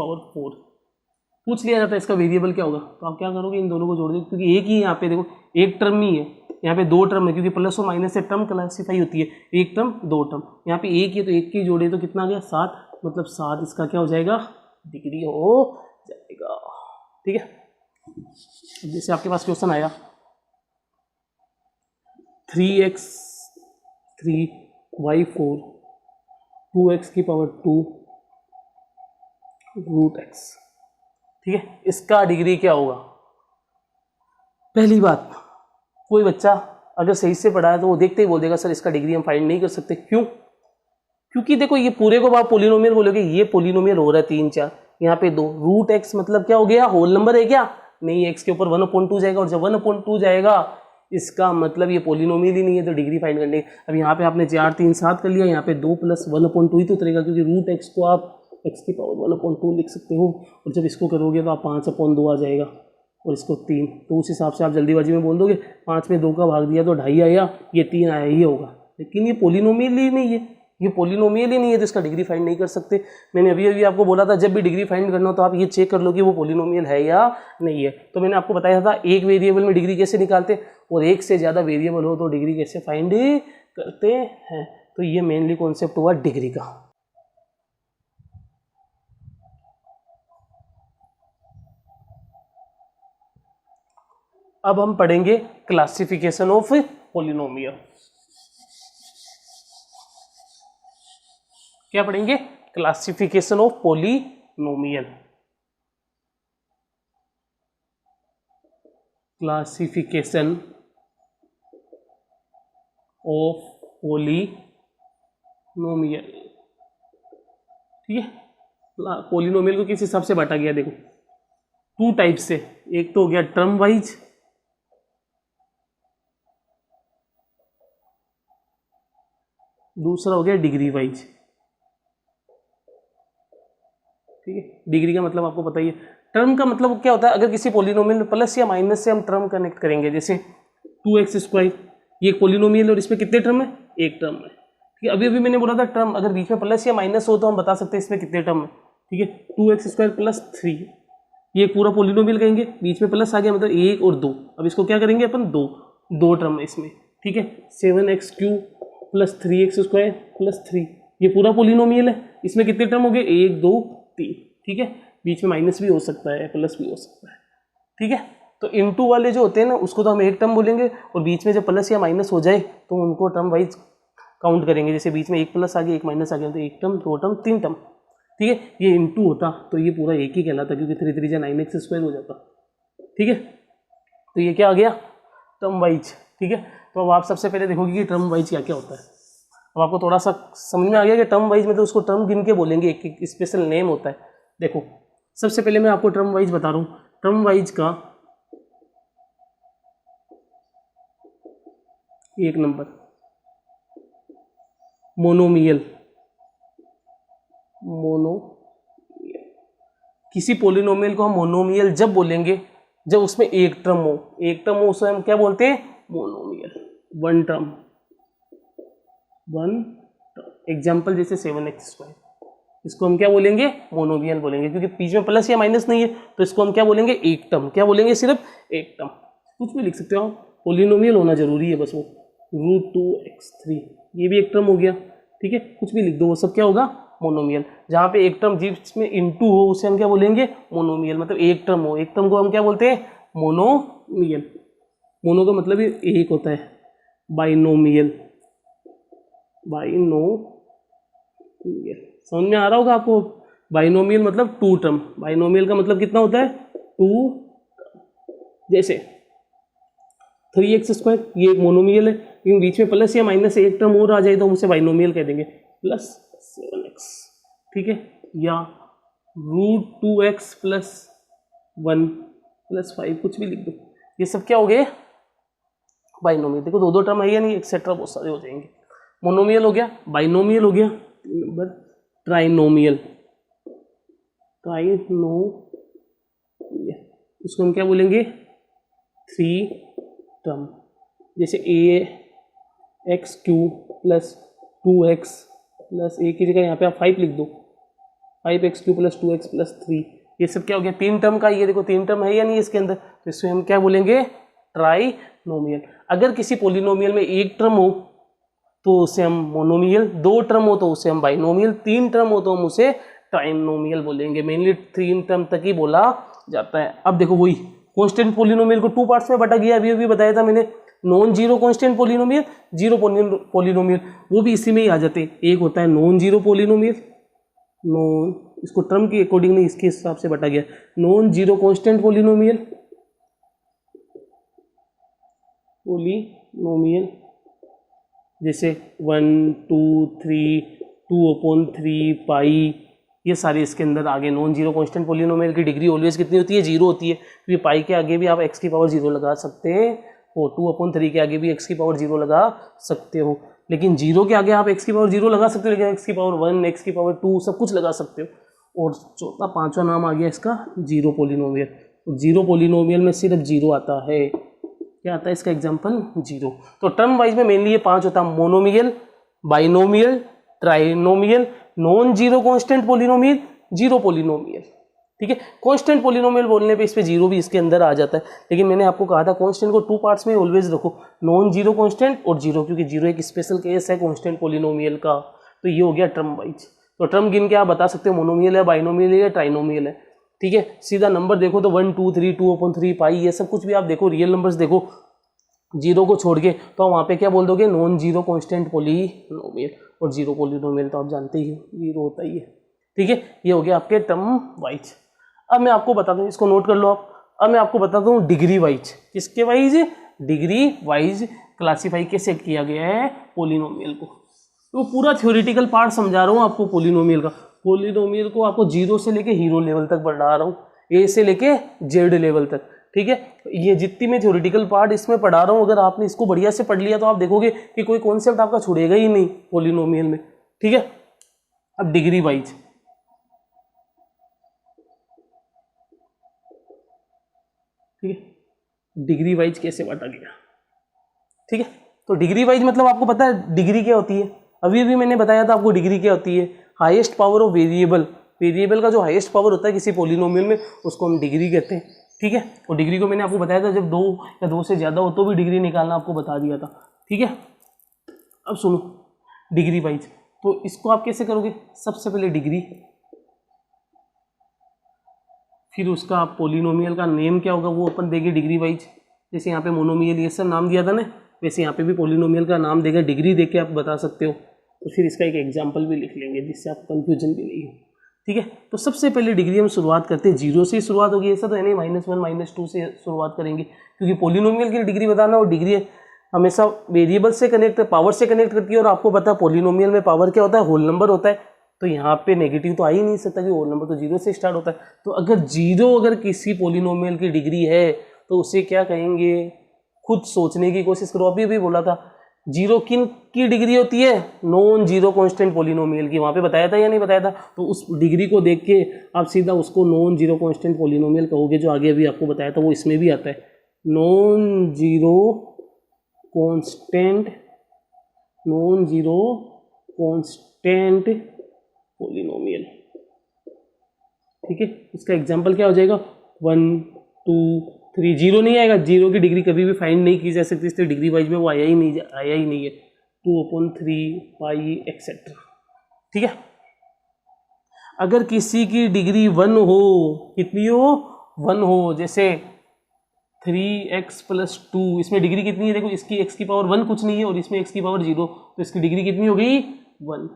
पूछ लिया जाता है इसका वेरिएबल क्या होगा, तो आप क्या करोगे, इन दोनों को जोड़ दो, क्योंकि एक ही यहाँ पे देखो एक टर्म ही है, यहाँ पे 2 टर्म है, क्योंकि प्लस और माइनस से टर्म क्लासीफाई होती है, एक टर्म 2 टर्म, यहाँ पे एक ही है तो एक की जोड़े तो कितना आ गया 7, मतलब 7 इसका क्या हो जाएगा डिग्री हो जाएगा, ठीक है। अब जैसे आपके पास क्वेश्चन आया 3x3 y4 2x⁴ √x, ठीक है, इसका डिग्री क्या होगा। पहली बात, कोई बच्चा अगर सही से पढ़ा है तो वो देखते ही बोल देगा सर इसका डिग्री हम फाइंड नहीं कर सकते। क्यों? क्योंकि देखो ये पूरे को आप पोलिनोमियल बोलोगे, ये पोलिनोमियल हो रहा है 3 4, यहाँ पे 2, √x मतलब क्या हो गया होल नंबर है क्या, नहीं, x के ऊपर 1/2 जाएगा, और जब 1/2 जाएगा इसका मतलब ये पोलिनोमियल ही नहीं है, तो डिग्री फाइंड करने। अब यहाँ पे आपने 4 3 7 कर लिया, यहाँ पे 2 + 1/2 ही तो उतरेगा, क्योंकि √x को आप x⁴ 1/2 लिख सकते हो, और जब इसको करोगे तो आप 5/2 आ जाएगा, और इसको 3, तो उस हिसाब से आप जल्दीबाजी में बोल दोगे 5 में 2 का भाग दिया तो 2.5 आया, ये 3 आया, ये होगा। लेकिन ये पोलिनोमियल ही नहीं है, ये पोलिनोमियल ही नहीं है, तो इसका डिग्री फाइंड नहीं कर सकते। मैंने अभी आपको बोला था जब भी डिग्री फाइंड करना हो तो आप ये चेक कर लो कि वो पोलिनोमियल है या नहीं है। तो मैंने आपको बताया था एक वेरिएबल में डिग्री कैसे निकालते, और एक से ज़्यादा वेरिएबल हो तो डिग्री कैसे फाइंड करते हैं। तो ये मेनली कॉन्सेप्ट हुआ डिग्री का। अब हम पढ़ेंगे क्लासिफिकेशन ऑफ पोलिनोमियल। क्या पढ़ेंगे? Classification of polynomial. Classification of polynomial, ठीक है। पोलिनोमियल को किस हिसाब से बांटा गया, देखो 2 टाइप से, एक तो हो गया टर्म वाइज, दूसरा हो गया डिग्री वाइज, ठीक है। डिग्री का मतलब आपको पता ही है, टर्म का मतलब क्या होता है, अगर किसी पोलिनोमियल में प्लस या माइनस से हम टर्म कनेक्ट करेंगे, जैसे 2x², ये पोलिनोमियल और इसमें कितने टर्म है, एक टर्म है, ठीक है। अभी अभी मैंने बोला था टर्म अगर बीच में प्लस या माइनस हो तो हम बता सकते हैं इसमें कितने टर्म है, ठीक है। 2x² + 3, ये पूरा पोलिनोमियल कहेंगे, बीच में प्लस आ गया मतलब 1 और 2, अब इसको क्या करेंगे अपन, दो टर्म है इसमें, ठीक है। 7x³ + 3x² + 3, ये पूरा पोलिनोमियल है, इसमें कितने टर्म हो गए, 1 2 3, ठीक है। बीच में माइनस भी हो सकता है, प्लस भी हो सकता है, ठीक है। तो इनटू वाले जो होते हैं ना उसको तो हम एक टर्म बोलेंगे, और बीच में जब प्लस या माइनस हो जाए तो उनको टर्म वाइज काउंट करेंगे, जैसे बीच में एक प्लस आ गया एक माइनस आ गया तो 1 टर्म 2 टर्म 3 टर्म, ठीक है। ये इनटू होता तो ये पूरा एक ही कहलाता, क्योंकि 3 3 जा 9x² हो जाता, ठीक है। तो ये क्या आ गया, टर्म वाइज, ठीक है। तो अब आप सबसे पहले देखोगे कि टर्म वाइज क्या क्या होता है। अब आपको थोड़ा सा समझ में आ गया कि टर्म वाइज में तो उसको टर्म गिन के बोलेंगे, एक स्पेशल नेम होता है। देखो सबसे पहले मैं आपको टर्म वाइज बता रहा हूँ, टर्म वाइज का 1 नंबर मोनोमियल, मोनो, किसी पोलिनोमियल को हम मोनोमियल जब बोलेंगे जब उसमें एक टर्म हो उसे हम क्या बोलते हैं? मोनोमियल। One term. एग्जाम्पल जैसे 7x², इसको हम क्या बोलेंगे? मोनोमियल बोलेंगे, क्योंकि बीच में प्लस या माइनस नहीं है, तो इसको हम क्या बोलेंगे? एक टर्म। क्या बोलेंगे? सिर्फ एक टर्म। कुछ भी लिख सकते हो आप, पोलिनोमियल होना जरूरी है बस वो। √2x3 ये भी एक टर्म हो गया, ठीक है, कुछ भी लिख दो, वो सब क्या होगा? मोनोमियल। जहाँ पे एक टर्म जिसमें इंटू हो उसे हम क्या बोलेंगे? मोनोमियल। मतलब एक टर्म हो, एक टर्म को हम क्या बोलते हैं? मोनोमियल। मोनो का मतलब ही एक होता है, बाइनोमियल। बाइनोमियल समझ में आ रहा होगा आपको? बाइनोमियल मतलब टू टर्म। बाइनोमियल का मतलब कितना होता है? टू। जैसे 3x², ये एक मोनोमियल है, लेकिन बीच में प्लस या माइनस से एक टर्म और आ जाए तो हम उसे बाइनोमियल कह देंगे, +7x, ठीक है। या √2x + 1 + 5, कुछ भी लिख दो, ये सब क्या हो गए? बाइनोमियल। देखो दो टर्म है या नहीं, एक्सेट्रा बहुत सारे हो जाएंगे। मोनोमियल हो गया, बाइनोमियल हो गया, नंबर ट्राइनोमियल। इसको हम क्या बोलेंगे? 3 टर्म। जैसे ax³ + 2x + a की जगह यहाँ पे आप 5 लिख दो, 5x³ + 2x + 3, ये सब क्या हो गया? 3 टर्म का। ये देखो 3 टर्म है या नहीं इसके अंदर, तो इसको हम क्या बोलेंगे? ट्राइनोमियल। अगर किसी पोलिनोमियल में एक टर्म हो तो उसे हम मोनोमियल, 2 टर्म हो तो उसे हम बाइनोमियल, 3 टर्म हो तो हम उसे ट्राइनोमियल बोलेंगे। मेनली 3 टर्म तक ही बोला जाता है। अब देखो वही कांस्टेंट पोलिनोमियल को 2 पार्ट्स में बांटा गया, अभी बताया था मैंने। Non zero constant polynomial, zero polynomial, वो भी इसी में ही आ जाते हैं। एक होता है नॉन जीरो पोलिनोमियल, नॉन, इसको टर्म के अकॉर्डिंग नहीं, इसके हिसाब से बांटा गया। नॉन जीरो कांस्टेंट पोलिनोमियल, जैसे 1, 2, 3, 2/3 पाई, ये सारे इसके अंदर आगे। नॉन जीरो कांस्टेंट पोलिनोमियल की डिग्री ऑलवेज कितनी होती है? 0 होती है, क्योंकि पाई के आगे भी आप x की पावर 0 लगा सकते हो, 2/3 के आगे भी x की पावर 0 लगा सकते हो। लेकिन 0 के आगे आप x की पावर 0 लगा सकते हो, लेकिन x की पावर 1, x की पावर 2 सब कुछ लगा सकते हो। और चौथा पांचवा नाम आ गया इसका जीरो पोलिनोमियल। जीरो पोलिनोमियल में सिर्फ 0 आता है। क्या आता है इसका एग्जाम्पल? 0। तो टर्म वाइज में मेनली ये 5 होता है: monomial, binomial, trinomial, non zero constant polynomial, zero polynomial, ठीक है। कांस्टेंट पोलिनोमियल बोलने पे इस पे 0 भी इसके अंदर आ जाता है, लेकिन मैंने आपको कहा था कांस्टेंट को 2 पार्ट्स में ऑलवेज रखो, नॉन जीरो कांस्टेंट और 0, क्योंकि 0 एक स्पेशल केस है कांस्टेंट पोलिनोमियल का। तो ये हो गया टर्म वाइज। तो टर्म गिन के आप बता सकते हो मोनोमियल है, बाइनोमियल है या ट्राइनोमियल है, ठीक है। सीधा नंबर देखो तो 1, 2, 3, 2/3 पाई, ये सब कुछ भी आप देखो, रियल नंबर्स देखो, 0 को छोड़ के, तो वहाँ पे क्या बोल दोगे? Non zero constant polynomial. और जीरो पोलिनोमियल तो आप जानते ही हो, 0 होता ही है, ठीक है। ये हो गया आपके टर्म वाइज। अब मैं आपको बता दूं, इसको नोट कर लो आप। अब मैं आपको बताता हूँ डिग्री वाइज। किसके वाइज? डिग्री वाइज क्लासीफाई कैसे किया गया है पोलिनोमियल को। तो पूरा थ्योरेटिकल पार्ट समझा रहा हूँ आपको पोलिनोमियल का। पोलिनोमियल को आपको 0 से लेके हीरो लेवल तक पढ़ा रहा हूँ, ए से लेके जेड लेवल तक, ठीक है। ये जितनी मैं थ्योरेटिकल पार्ट इसमें पढ़ा रहा हूँ, अगर आपने इसको बढ़िया से पढ़ लिया तो आप देखोगे कि कोई कॉन्सेप्ट आपका छूटेगा ही नहीं पोलिनोमियल में, ठीक है। अब डिग्री वाइज, ठीक है, डिग्री वाइज कैसे बांटा गया, ठीक है। तो डिग्री वाइज मतलब आपको पता है डिग्री क्या होती है? अभी अभी मैंने बताया था आपको डिग्री क्या होती है। Highest power of variable, variable का जो हाईएस्ट पावर होता है किसी पोलिनोमियल में, उसको हम डिग्री कहते हैं, ठीक है। और डिग्री को मैंने आपको बताया था जब 2 या 2 से ज़्यादा हो तो भी डिग्री निकालना आपको बता दिया था, ठीक है। अब सुनो डिग्री वाइज, तो इसको आप कैसे करोगे? सबसे पहले डिग्री, फिर उसका पोलिनोमियल का नेम क्या होगा वो अपन देंगे डिग्री वाइज। जैसे यहाँ पे मोनोमियल ये सब नाम दिया था ना, वैसे यहाँ पे भी पोलिनोमियल का नाम देगा, डिग्री देके आप बता सकते हो। तो फिर इसका एक एग्जाम्पल भी लिख लेंगे जिससे आपको कन्फ्यूजन भी नहीं हो, ठीक है। तो सबसे पहले डिग्री हम शुरुआत करते हैं 0 से शुरुआत होगी, ऐसा तो है नहीं -1 -2 से शुरुआत करेंगे, क्योंकि पोलिनोमियल की डिग्री बताना, और डिग्री हमेशा वेरिएबल से कनेक्ट, पावर से कनेक्ट करती है। और आपको पता है पोलिनोमियल में पावर क्या होता है? होल नंबर होता है। तो यहाँ पे नेगेटिव तो आ ही नहीं सकता कि होल नंबर तो 0 से स्टार्ट होता है। तो अगर 0 अगर किसी पोलिनोमियल की डिग्री है तो उसे क्या कहेंगे? खुद सोचने की कोशिश करो। अभी बोला था जीरो किन की डिग्री होती है? नॉन जीरो कांस्टेंट पॉलिनोमियल की। वहाँ पे बताया था या नहीं बताया था? तो उस डिग्री को देख के आप सीधा उसको नॉन जीरो कांस्टेंट पॉलिनोमियल कहोगे, जो आगे अभी आपको बताया था वो इसमें भी आता है, नॉन जीरो कांस्टेंट पॉलिनोमियल। ठीक है, इसका एग्जाम्पल क्या हो जाएगा? 1 2 3। जीरो नहीं आएगा, जीरो की डिग्री कभी भी फाइंड नहीं की जा सकती, इसलिए डिग्री वाइज में वो आया ही नहीं है। 2/3 पाई एक्सेट्रा। ठीक है, अगर किसी की डिग्री 1 हो, कितनी हो? 1 हो, जैसे 3x + 2, इसमें डिग्री कितनी है? देखो, इसकी x की पावर 1 कुछ नहीं है और इसमें x की पावर 0, तो इसकी डिग्री कितनी हो गई? 1।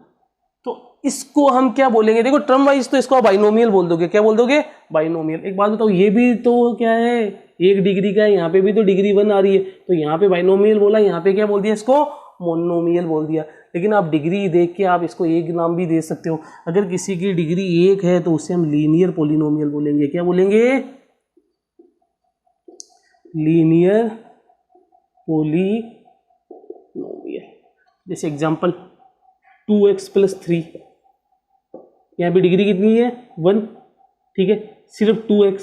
तो इसको हम क्या बोलेंगे? देखो टर्म वाइज तो इसको आप बाइनोमियल बोल दोगे। क्या बोल दोगे? बाइनोमियल। एक बात बताओ, ये भी तो क्या है? 1 डिग्री का है, यहाँ पे भी तो डिग्री 1 आ रही है, तो यहाँ पे बाइनोमियल बोला, यहाँ पे क्या बोल दिया? इसको मोनोमियल बोल दिया। लेकिन आप डिग्री देख के आप इसको एक नाम भी दे सकते हो। अगर किसी की डिग्री 1 है तो उसे हम लीनियर पॉलिनोमियल बोलेंगे। क्या बोलेंगे? Linear polynomial. जैसे एग्जांपल 2x + 3, यहाँ पे डिग्री कितनी है? 1। ठीक है, सिर्फ 2x,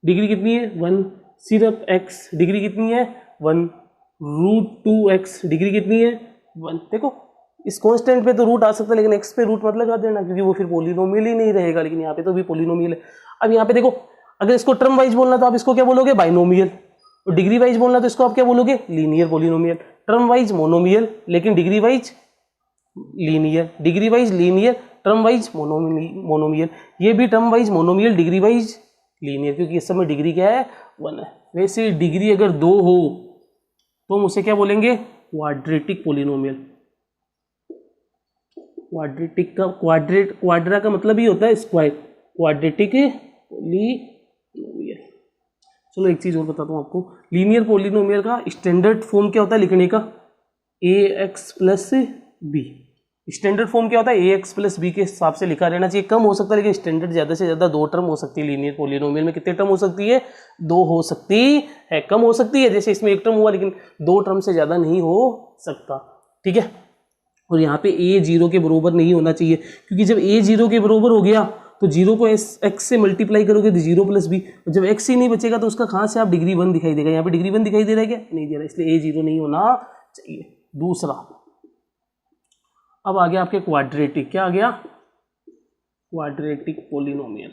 डिग्री कितनी है? 1। सिर्फ x, डिग्री कितनी है? 1। √2x, डिग्री कितनी है? 1। देखो, इस कांस्टेंट पे तो रूट आ सकता है, लेकिन x पे रूट मत लगा देना, क्योंकि वो फिर पॉलिनोमियल ही नहीं रहेगा। लेकिन यहाँ पे तो भी पॉलिनोमियल है। अब यहाँ पे देखो, अगर इसको टर्म वाइज बोलना तो आप इसको क्या बोलोगे? बाइनोमियल। और डिग्री वाइज बोलना तो इसको आप क्या बोलोगे? Linear polynomial. Term wise monomial, लेकिन degree wise linear. Degree wise linear, term wise monomial. ये भी term wise monomial, degree wise linear, क्योंकि इस समय डिग्री क्या है? 1 है। वैसे डिग्री अगर 2 हो तो हम उसे क्या बोलेंगे? Quadratic polynomial. क्वाड्रेटिक का क्वाड्रा का मतलब ही होता है स्क्वायर। Quadratic polynomial. चलो एक चीज और बताता हूँ आपको। लीनियर पॉलिनोमियल का स्टैंडर्ड फॉर्म क्या होता है लिखने का? ax + b। स्टैंडर्ड फॉर्म क्या होता है? ax + b के हिसाब से लिखा रहना चाहिए। कम हो सकता है, लेकिन स्टैंडर्ड ज्यादा से ज्यादा 2 टर्म हो सकती है। लीनियर पॉलिनोमियल में कितने टर्म हो सकती है? 2 हो सकती है। कम हो सकती है, जैसे इसमें 1 टर्म हुआ, लेकिन 2 टर्म से ज्यादा नहीं हो सकता। ठीक है, और यहाँ पे a 0 के बराबर नहीं होना चाहिए, क्योंकि जब a 0 के बराबर हो गया तो 0 को x से मल्टीप्लाई करोगे तो 0 + b, और जब x ही नहीं बचेगा तो उसका कहाँ से आप डिग्री 1 दिखाई देगा? यहाँ पे डिग्री 1 दिखाई दे रहा है क्या? नहीं दे रहा, इसलिए a 0 नहीं होना चाहिए। दूसरा, अब आ गया आपके क्वाड्रेटिक। क्या आ गया? Quadratic polynomial.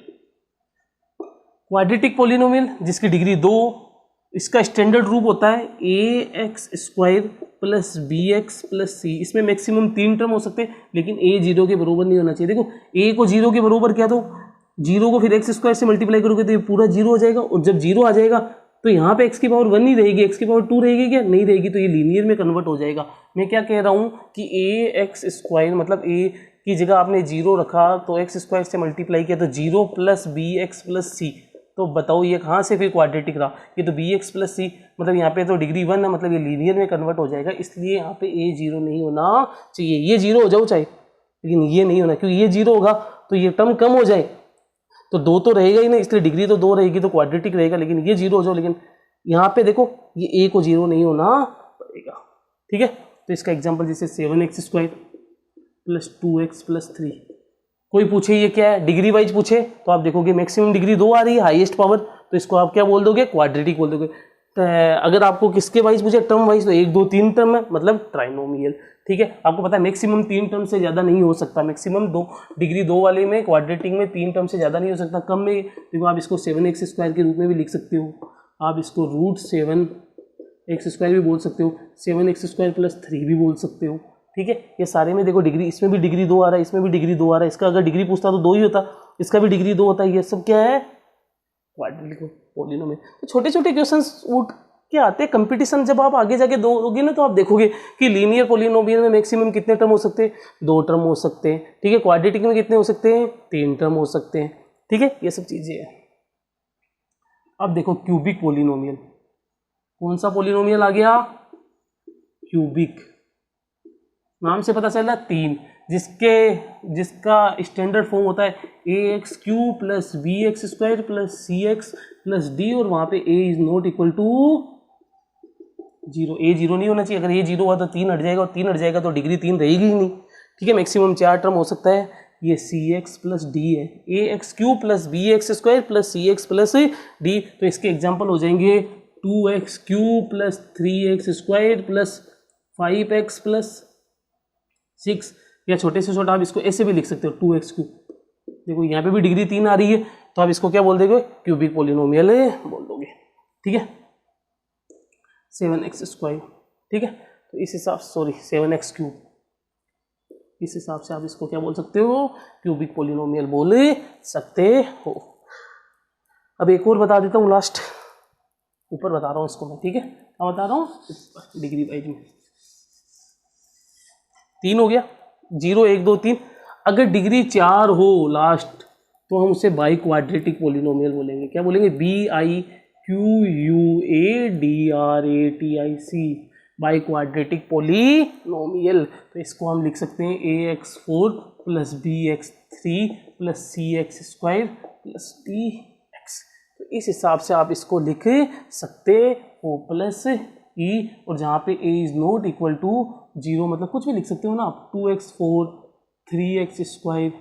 क्वाड्रेटिक पॉलिनोमियल जिसकी डिग्री 2, इसका स्टैंडर्ड रूप होता है ax² + bx + c। इसमें मैक्सिमम 3 टर्म हो सकते हैं, लेकिन a 0 के बराबर नहीं होना चाहिए। देखो, a को 0 के बराबर क्या दो, 0 को फिर x² से मल्टीप्लाई करोगे तो ये पूरा 0 हो जाएगा, और जब 0 आ जाएगा तो यहाँ पे x की पावर 1 ही रहेगी, x की पावर 2 रहेगी क्या? नहीं रहेगी, तो ये लीनियर में कन्वर्ट हो जाएगा। मैं क्या कह रहा हूँ कि ax² मतलब a की जगह आपने 0 रखा तो x² से मल्टीप्लाई किया तो 0 + bx + c। तो बताओ ये कहाँ से फिर क्वाड्रेटिक रहा? ये तो bx + c, मतलब यहाँ पे तो डिग्री 1 है, मतलब ये लीनियर में कन्वर्ट हो जाएगा। इसलिए यहाँ पे a 0 नहीं होना चाहिए। ये 0 हो जाओ चाहे, लेकिन ये नहीं होना, क्योंकि ये 0 होगा तो ये टर्म कम हो जाए, तो 2 तो रहेगा ही नहीं, इसलिए डिग्री तो 2 रहेगी, तो क्वाड्रेटिक रहेगा। लेकिन ये 0 हो जाओ, लेकिन यहाँ पे देखो ये a को 0 नहीं होना पड़ेगा। ठीक है, तो इसका एग्जाम्पल जैसे 7x² + 2x + 3। कोई पूछे ये क्या है, डिग्री वाइज पूछे तो आप देखोगे मैक्सिमम डिग्री 2 आ रही है, हाईएस्ट पावर, तो इसको आप क्या बोल दोगे? क्वाड्रेटिक बोल दोगे। अगर आपको किसके वाइज पूछे, टर्म वाइज, तो 1 2 3 टर्म है, मतलब ट्राइनोमियल। ठीक है, आपको पता है मैक्सिमम 3 टर्म से ज़्यादा नहीं हो सकता। मैक्सिमम 2 डिग्री 2 वाले में क्वाड्रेटिक में 3 टर्म से ज़्यादा नहीं हो सकता। कम में देखो, आप इसको 7x² के रूप में भी लिख सकते हो, आप इसको √7x² भी बोल सकते हो, 7x² + 3 भी बोल सकते हो। ठीक है, ये सारे में देखो डिग्री, इसमें भी डिग्री 2 आ रहा है, इसमें भी डिग्री 2 आ रहा है। इसका अगर डिग्री पूछता तो 2 ही होता, इसका भी डिग्री 2 होता है। ये सब क्या है? Quadratic polynomial. तो छोटे छोटे क्वेश्चंस उठ के आते हैं। कंपटीशन जब आप आगे जाके दोगे ना, तो आप देखोगे कि लीनियर पॉलिनोमियल में मैक्सिमम कितने टर्म हो सकते हैं? 2 टर्म हो सकते हैं। ठीक है, क्वाड्रेटिक में कितने हो सकते हैं? 3 टर्म हो सकते हैं। ठीक है, ये सब चीजें हैं। अब देखो क्यूबिक पॉलिनोमियल। कौन सा पॉलिनोमियल आ गया? क्यूबिक। नाम से पता चल रहा है 3, जिसका स्टैंडर्ड फॉर्म होता है ax³ + bx² + cx + d, और वहां पे a ≠ 0 जीरो, ए जीरो नहीं होना चाहिए, अगर ए जीरो हुआ तो 3 हट जाएगा और 3 हट जाएगा तो डिग्री 3 रहेगी ही नहीं। ठीक है, मैक्सिमम 4 टर्म हो सकता है, ये सी एक्स प्लस डी है, a x cube plus b x square plus c x plus d, तो इसके एग्जाम्पल हो जाएंगे 2x cube plus 3x square plus 5x plus 6, या छोटे से छोटा आप इसको ऐसे भी लिख सकते हो 2x क्यूब। देखो यहाँ पे भी डिग्री 3 आ रही है तो आप इसको क्या बोल दोगे, क्यूबिक पोलिनोमियल बोल दोगे। ठीक है, 7x स्क्वायर। ठीक है, तो इस हिसाब, सॉरी 7x क्यूब, इस हिसाब से आप इसको क्या बोल सकते हो, क्यूबिक पोलिनोमियल बोल सकते हो। अब एक और बता देता हूँ लास्ट, ऊपर बता रहा हूँ इसको मैं। ठीक है, क्या बता रहा हूँ, डिग्री वाइज में 3 हो गया, 0 1 2 3। अगर डिग्री 4 हो लास्ट तो हम उसे बाई क्वाड्रेटिक पोलिनोमियल बोलेंगे। क्या बोलेंगे, BIQUADRATIC, बाई क्वाड्रेटिक पोलिनोमियल। तो इसको हम लिख सकते हैं AX4 plus BX3 plus CX square plus DX। तो इस हिसाब से आप इसको लिख सकते हो, प्लस E, और जहाँ पे A is not equal to 0 मतलब कुछ भी लिख सकते हो ना आप, 2x4 3x स्क्वायर,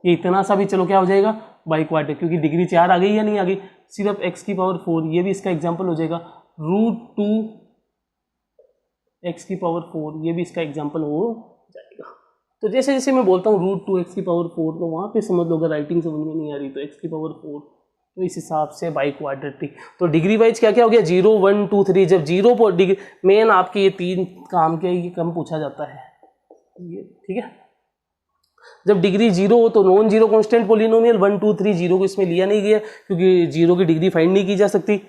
ये इतना सा भी चलो क्या हो जाएगा, बाई क्वाड्रेटिक, क्योंकि डिग्री 4 आ गई या नहीं आ गई, सिर्फ x की पावर 4, ये भी इसका एग्जाम्पल हो जाएगा, √2x की पावर 4, ये भी इसका एग्जाम्पल हो जाएगा। तो जैसे जैसे मैं बोलता हूँ √2x की पावर 4, तो वहाँ पे समझ लो, अगर राइटिंग समझ में नहीं आ रही तो x की पावर 4, तो इस हिसाब से बाई क्वाड्रेटिक। तो डिग्री वाइज क्या क्या हो गया, 0 1 2 3। जब 0 पर डिग्री, मेन आपके ये 3 काम के ये कम पूछा जाता है ये। ठीक है, जब डिग्री 0 हो तो नॉन जीरो कांस्टेंट पोलिनोमियल 1 2 3, 0 को इसमें लिया नहीं गया क्योंकि 0 की डिग्री फाइंड नहीं की जा सकती।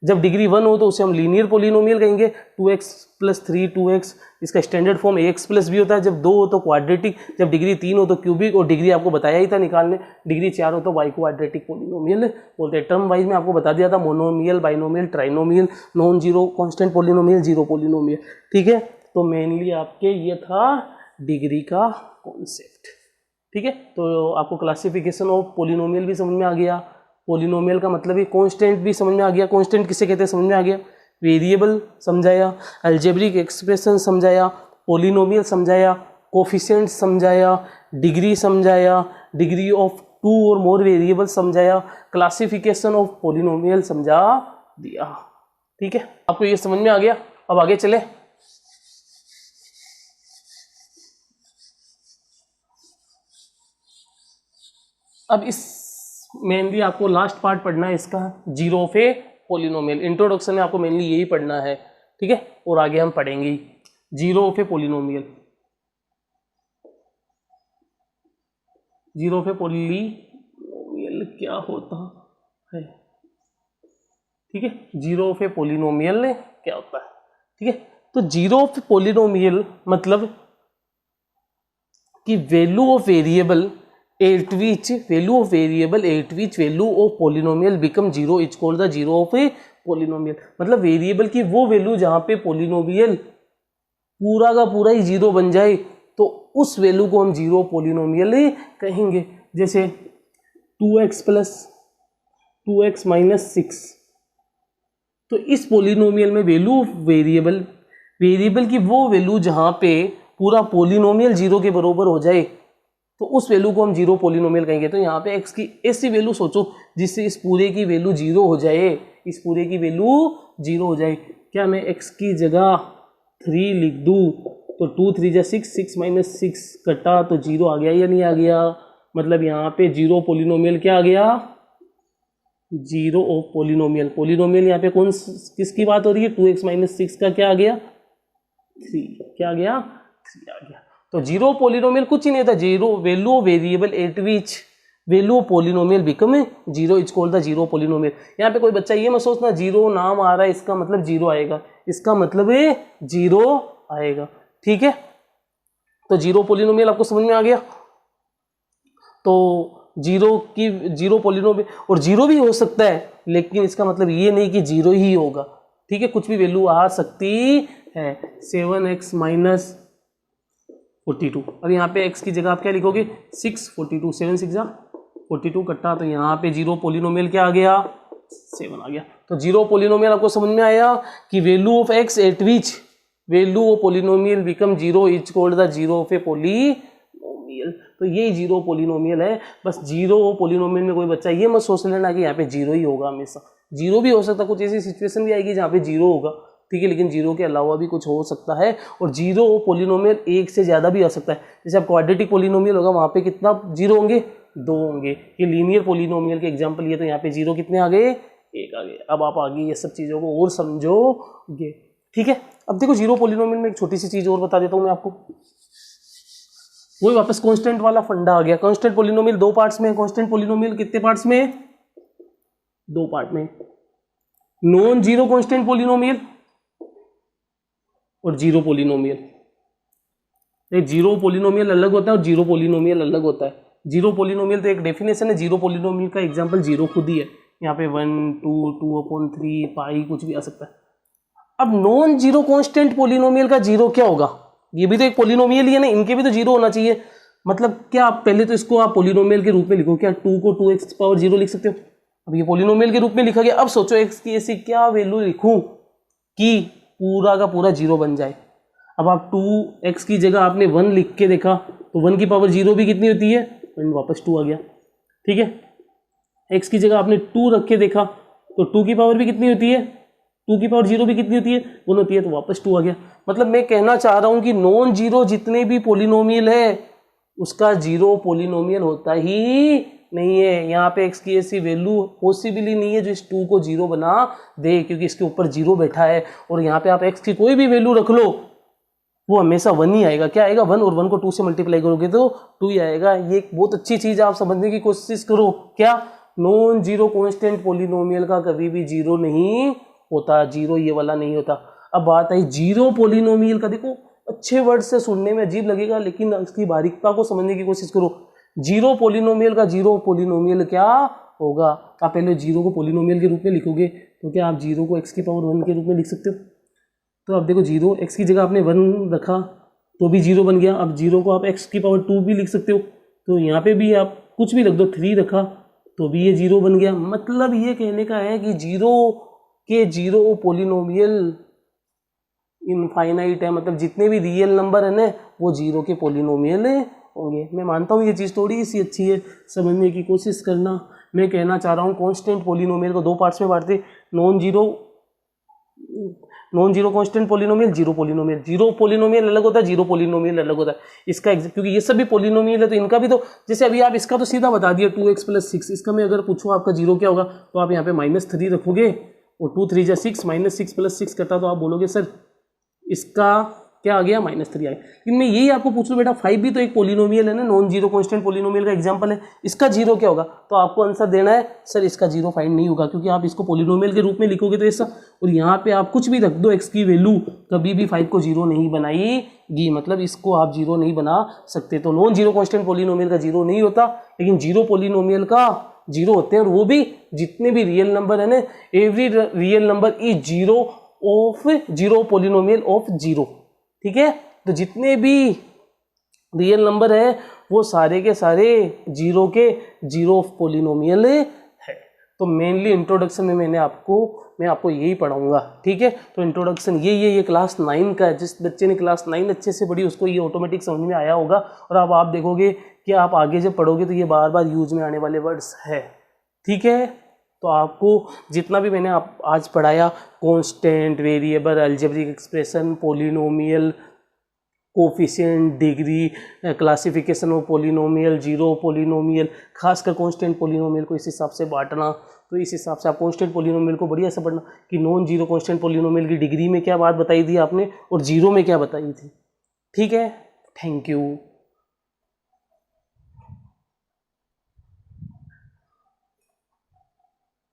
जब डिग्री 1 हो तो उसे हम लीनियर पोलिनोमियल कहेंगे, 2x प्लस 3 2x, इसका standard form ax plus b होता है। जब 2 हो तो क्वाड्रेटिक, जब डिग्री 3 हो तो क्यूबिक, और डिग्री आपको बताया ही था निकालने, डिग्री 4 हो तो बाई क्वाड्रेटिक पोलिनोमियल बोलते हैं। टर्म वाइज में आपको बता दिया था, monomial, binomial, trinomial, non zero constant polynomial, zero polynomial. ठीक है, तो मेनली आपके ये था डिग्री का कॉन्सेप्ट। ठीक है, तो आपको क्लासिफिकेशन ऑफ पोलिनोमियल भी समझ में आ गया, पोलिनोमियल का मतलब ही कांस्टेंट भी समझ में आ गया, कांस्टेंट किसे कहते हैं समझ में आ गया, वेरिएबल समझाया, अलजेब्रिक एक्सप्रेशन समझाया, पोलिनोमियल समझाया, कोफिशिएंट समझाया, डिग्री समझाया, डिग्री ऑफ 2 और मोर वेरिएबल समझाया, क्लासिफिकेशन ऑफ पोलिनोमियल समझा दिया। ठीक है, आपको ये समझ में आ गया। अब आगे चले, अब इस मेनली आपको लास्ट पार्ट पढ़ना है इसका, zero of A polynomial. Introduction में आपको मेनली यही पढ़ना है। ठीक है, और आगे हम पढ़ेंगे zero of A polynomial. Zero of A polynomial क्या होता है, ठीक है, जीरो ऑफ ए पोलिनोमियल क्या होता है। ठीक है, तो जीरो ऑफ पोलिनोमियल मतलब कि value of variable eight which value of polynomial become zero is called the zero of A polynomial. मतलब वेरिएबल की वो वैल्यू जहां पे पोलिनोमियल पूरा का पूरा ही जीरो बन जाए तो उस वैल्यू को हम जीरो पोलिनोमियल कहेंगे। जैसे 2x प्लस 2x माइनस 6, तो इस पोलिनोमियल में वैल्यू वेरिएबल की वो वैल्यू जहां पे पूरा पोलिनोमियल जीरो के बराबर हो जाए तो उस वैल्यू को हम जीरो पोलिनोमियल कहेंगे। तो यहाँ पे x की ऐसी वैल्यू सोचो जिससे इस पूरे की वैल्यू जीरो हो जाए, इस पूरे की वैल्यू जीरो हो जाए। क्या मैं x की जगह 3 लिख दूँ तो 2 3 जा 6, 6 माइनस 6 कटा तो जीरो आ गया या नहीं आ गया। मतलब यहाँ पे जीरो पोलिनोमियल क्या आ गया, जीरो ऑफ पोलिनोमियल। पोलिनोमियल यहाँ पे कौन किसकी बात हो रही है, 2x माइनस 6 का क्या आ गया, 3। क्या आ गया, 3 आ गया। तो जीरो पोलिनोमियल कुछ ही नहीं था, zero value variable eight which value polynomial become zero is called the zero polynomial. यहाँ पे कोई बच्चा ये मत सोचना जीरो नाम आ रहा है इसका मतलब जीरो आएगा, इसका मतलब है जीरो आएगा। ठीक है, तो जीरो पोलिनोमियल आपको समझ में आ गया। तो जीरो पोलिनोमियल, और जीरो भी हो सकता है लेकिन इसका मतलब ये नहीं कि जीरो ही होगा। ठीक है, कुछ भी वैल्यू आ सकती है। 7x माइनस 42, अब यहाँ पे x की जगह आप क्या लिखोगे 6 42, 7 6 जा 42 कट्टा, तो यहाँ पे जीरो पोलिनोमियल क्या आ गया 7 आ गया। तो जीरो पोलिनोमियल आपको समझ में आया कि value of x eight which value of polynomial become zero is called the zero of A polynomial. तो ये जीरो पोलिनोमियल है। बस जीरो पोलिनोमियल में कोई बच्चा ये मत सोच लेना कि यहाँ पे जीरो ही होगा हमेशा, जीरो भी हो सकता है, कुछ ऐसी सिचुएशन भी आएगी जहाँ पे जीरो होगा, ठीक है, लेकिन जीरो के अलावा भी कुछ हो सकता है। और जीरो पोलिनोमियल एक से ज़्यादा भी आ सकता है। जैसे अब क्वाड्रेटिक पोलिनोमियल होगा वहाँ पे कितना जीरो होंगे, 2 होंगे। ये लीनियर पोलिनोमियल के एग्जाम्पल ये, तो यहाँ पे जीरो कितने आ गए, 1 आ गए। अब आप आगे ये सब चीज़ों को और समझोगे, ठीक है। अब देखो जीरो पोलिनोमियल में एक छोटी सी चीज़ और बता देता हूँ मैं आपको। वही वापस कांस्टेंट वाला फंडा आ गया। कांस्टेंट पोलिनोमियल 2 पार्ट्स में है। कांस्टेंट पोलिनोमियल कितने पार्ट्स में है, 2 पार्ट में। नॉन जीरो कांस्टेंट पोलिनोमियल और जीरो पोलिनोमियल। एक जीरो पोलिनोमियल अलग होता है और जीरो पोलिनोमियल अलग होता है। जीरो पोलिनोमियल तो एक डेफिनेशन है, जीरो पोलिनोमियल का एग्जांपल जीरो खुद ही है। यहाँ पे 1 2 2/3 पाई कुछ भी आ सकता है। अब नॉन जीरो कांस्टेंट पोलिनोमियल का जीरो क्या होगा, ये भी तो एक पोलिनोमियल ही है ना, इनके भी तो जीरो होना चाहिए। मतलब क्या, आप पहले तो इसको आप पोलिनोमियल के रूप में लिखो। क्या 2 को 2x⁻0 लिख सकते हो? अब ये पोलिनोमियल के रूप में लिखा गया। अब सोचो x की ऐसी क्या वैल्यू लिखूं कि पूरा का पूरा जीरो बन जाए। अब आप 2x की जगह आपने 1 लिख के देखा तो 1 की पावर 0 भी कितनी होती है, वापस 2 आ गया, ठीक है। x की जगह आपने 2 रख के देखा तो 2 की पावर भी कितनी होती है, 2 की पावर 0 भी कितनी होती है, 1 होती है, तो वापस 2 आ गया। मतलब मैं कहना चाह रहा हूं कि नॉन जीरो जितने भी पोलिनोमियल है उसका जीरो पोलिनोमियल होता ही नहीं है। यहाँ पे x की ऐसी वैल्यू पॉसिबली नहीं है जो इस 2 को जीरो बना दे, क्योंकि इसके ऊपर जीरो बैठा है। और यहाँ पे आप x की कोई भी वैल्यू रख लो वो हमेशा 1 ही आएगा। क्या आएगा, 1, और 1 को 2 से मल्टीप्लाई करोगे तो 2 ही आएगा। ये एक बहुत अच्छी चीज आप समझने की कोशिश करो। क्या, नॉन जीरो कांस्टेंट पोलिनोमियल का कभी भी जीरो नहीं होता, जीरो ये वाला नहीं होता। अब बात आई जीरो पोलिनोमियल का। देखो अच्छे वर्ड से सुनने में अजीब लगेगा लेकिन इसकी बारीकता को समझने की कोशिश करो। जीरो पोलिनोमियल का जीरो पोलिनोमियल क्या होगा। आप पहले जीरो को पोलिनोमियल के रूप में लिखोगे तो क्या आप जीरो को x की पावर 1 के रूप में लिख सकते हो। तो आप देखो जीरो, x की जगह आपने 1 रखा तो भी जीरो बन गया। अब जीरो को आप x की पावर 2 भी लिख सकते हो, तो यहाँ पे भी आप कुछ भी रख दो, 3 रखा तो भी ये जीरो बन गया। मतलब ये कहने का है कि जीरो के जीरो पोलिनोमियल इनफाइनाइट है। मतलब जितने भी रियल नंबर है ना वो जीरो के पोलिनोमियल होंगे। मैं मानता हूँ ये चीज़ थोड़ी सी अच्छी है, समझने की कोशिश करना। मैं कहना चाह रहा हूँ कांस्टेंट पोलिनोमियल को 2 पार्ट्स में बांटते, non zero constant polynomial, zero polynomial. Zero polynomial अलग होता है, जीरो पोलिनोमियल अलग होता है। इसका क्योंकि ये सब भी पोलिनोमियल है तो इनका भी तो, जैसे अभी आप इसका तो सीधा बता दिया 2x + 6, इसका मैं अगर पूछूँ आपका जीरो क्या होगा तो आप यहाँ पे -3 रखोगे और 2 3 6, -6 + 6 करता तो आप बोलोगे सर इसका क्या आ गया, -3 आ गया। लेकिन मैं यही आपको पूछ लूँ बेटा 5 भी तो एक पोलिनोमियल है ना, नॉन जीरो कांस्टेंट पोलिनोमियल का एग्जांपल है, इसका जीरो क्या होगा। तो आपको आंसर देना है सर इसका जीरो फाइंड नहीं होगा, क्योंकि आप इसको पोलिनोमियल के रूप में लिखोगे तो ऐसा, और यहाँ पे आप कुछ भी रख दो x की वैल्यू कभी भी 5 को जीरो नहीं बनाएगी। मतलब इसको आप जीरो नहीं बना सकते। तो नॉन जीरो कांस्टेंट पोलिनोमियल का जीरो नहीं होता, लेकिन जीरो पोलिनोमियल का जीरो होते हैं। और वो भी जितने भी रियल नंबर है ना, every real number is zero of zero polynomial of zero, ठीक है। तो जितने भी रियल नंबर है वो सारे के सारे जीरो के जीरो ऑफ पोलिनोमियल है। तो मेनली इंट्रोडक्शन में मैं आपको यही पढ़ाऊंगा, ठीक है। तो इंट्रोडक्शन ये क्लास 9 का है। जिस बच्चे ने क्लास 9 अच्छे से पढ़ी उसको ये ऑटोमेटिक समझ में आया होगा। और अब आप देखोगे कि आप आगे जब पढ़ोगे तो ये बार बार यूज में आने वाले वर्ड्स है, ठीक है। तो आपको जितना भी मैंने आज पढ़ाया, constant, variable, algebraic expression, polynomial, coefficient, degree, classification of polynomial, zero polynomial, खासकर कांस्टेंट पोलिनोमियल को इस हिसाब से बांटना। तो इस हिसाब से आप कांस्टेंट पोलिनोमियल को बढ़िया से पढ़ना कि नॉन जीरो कांस्टेंट पोलिनोमियल की डिग्री में क्या बात बताई थी आपने और जीरो में क्या बताई थी, ठीक है। Thank you.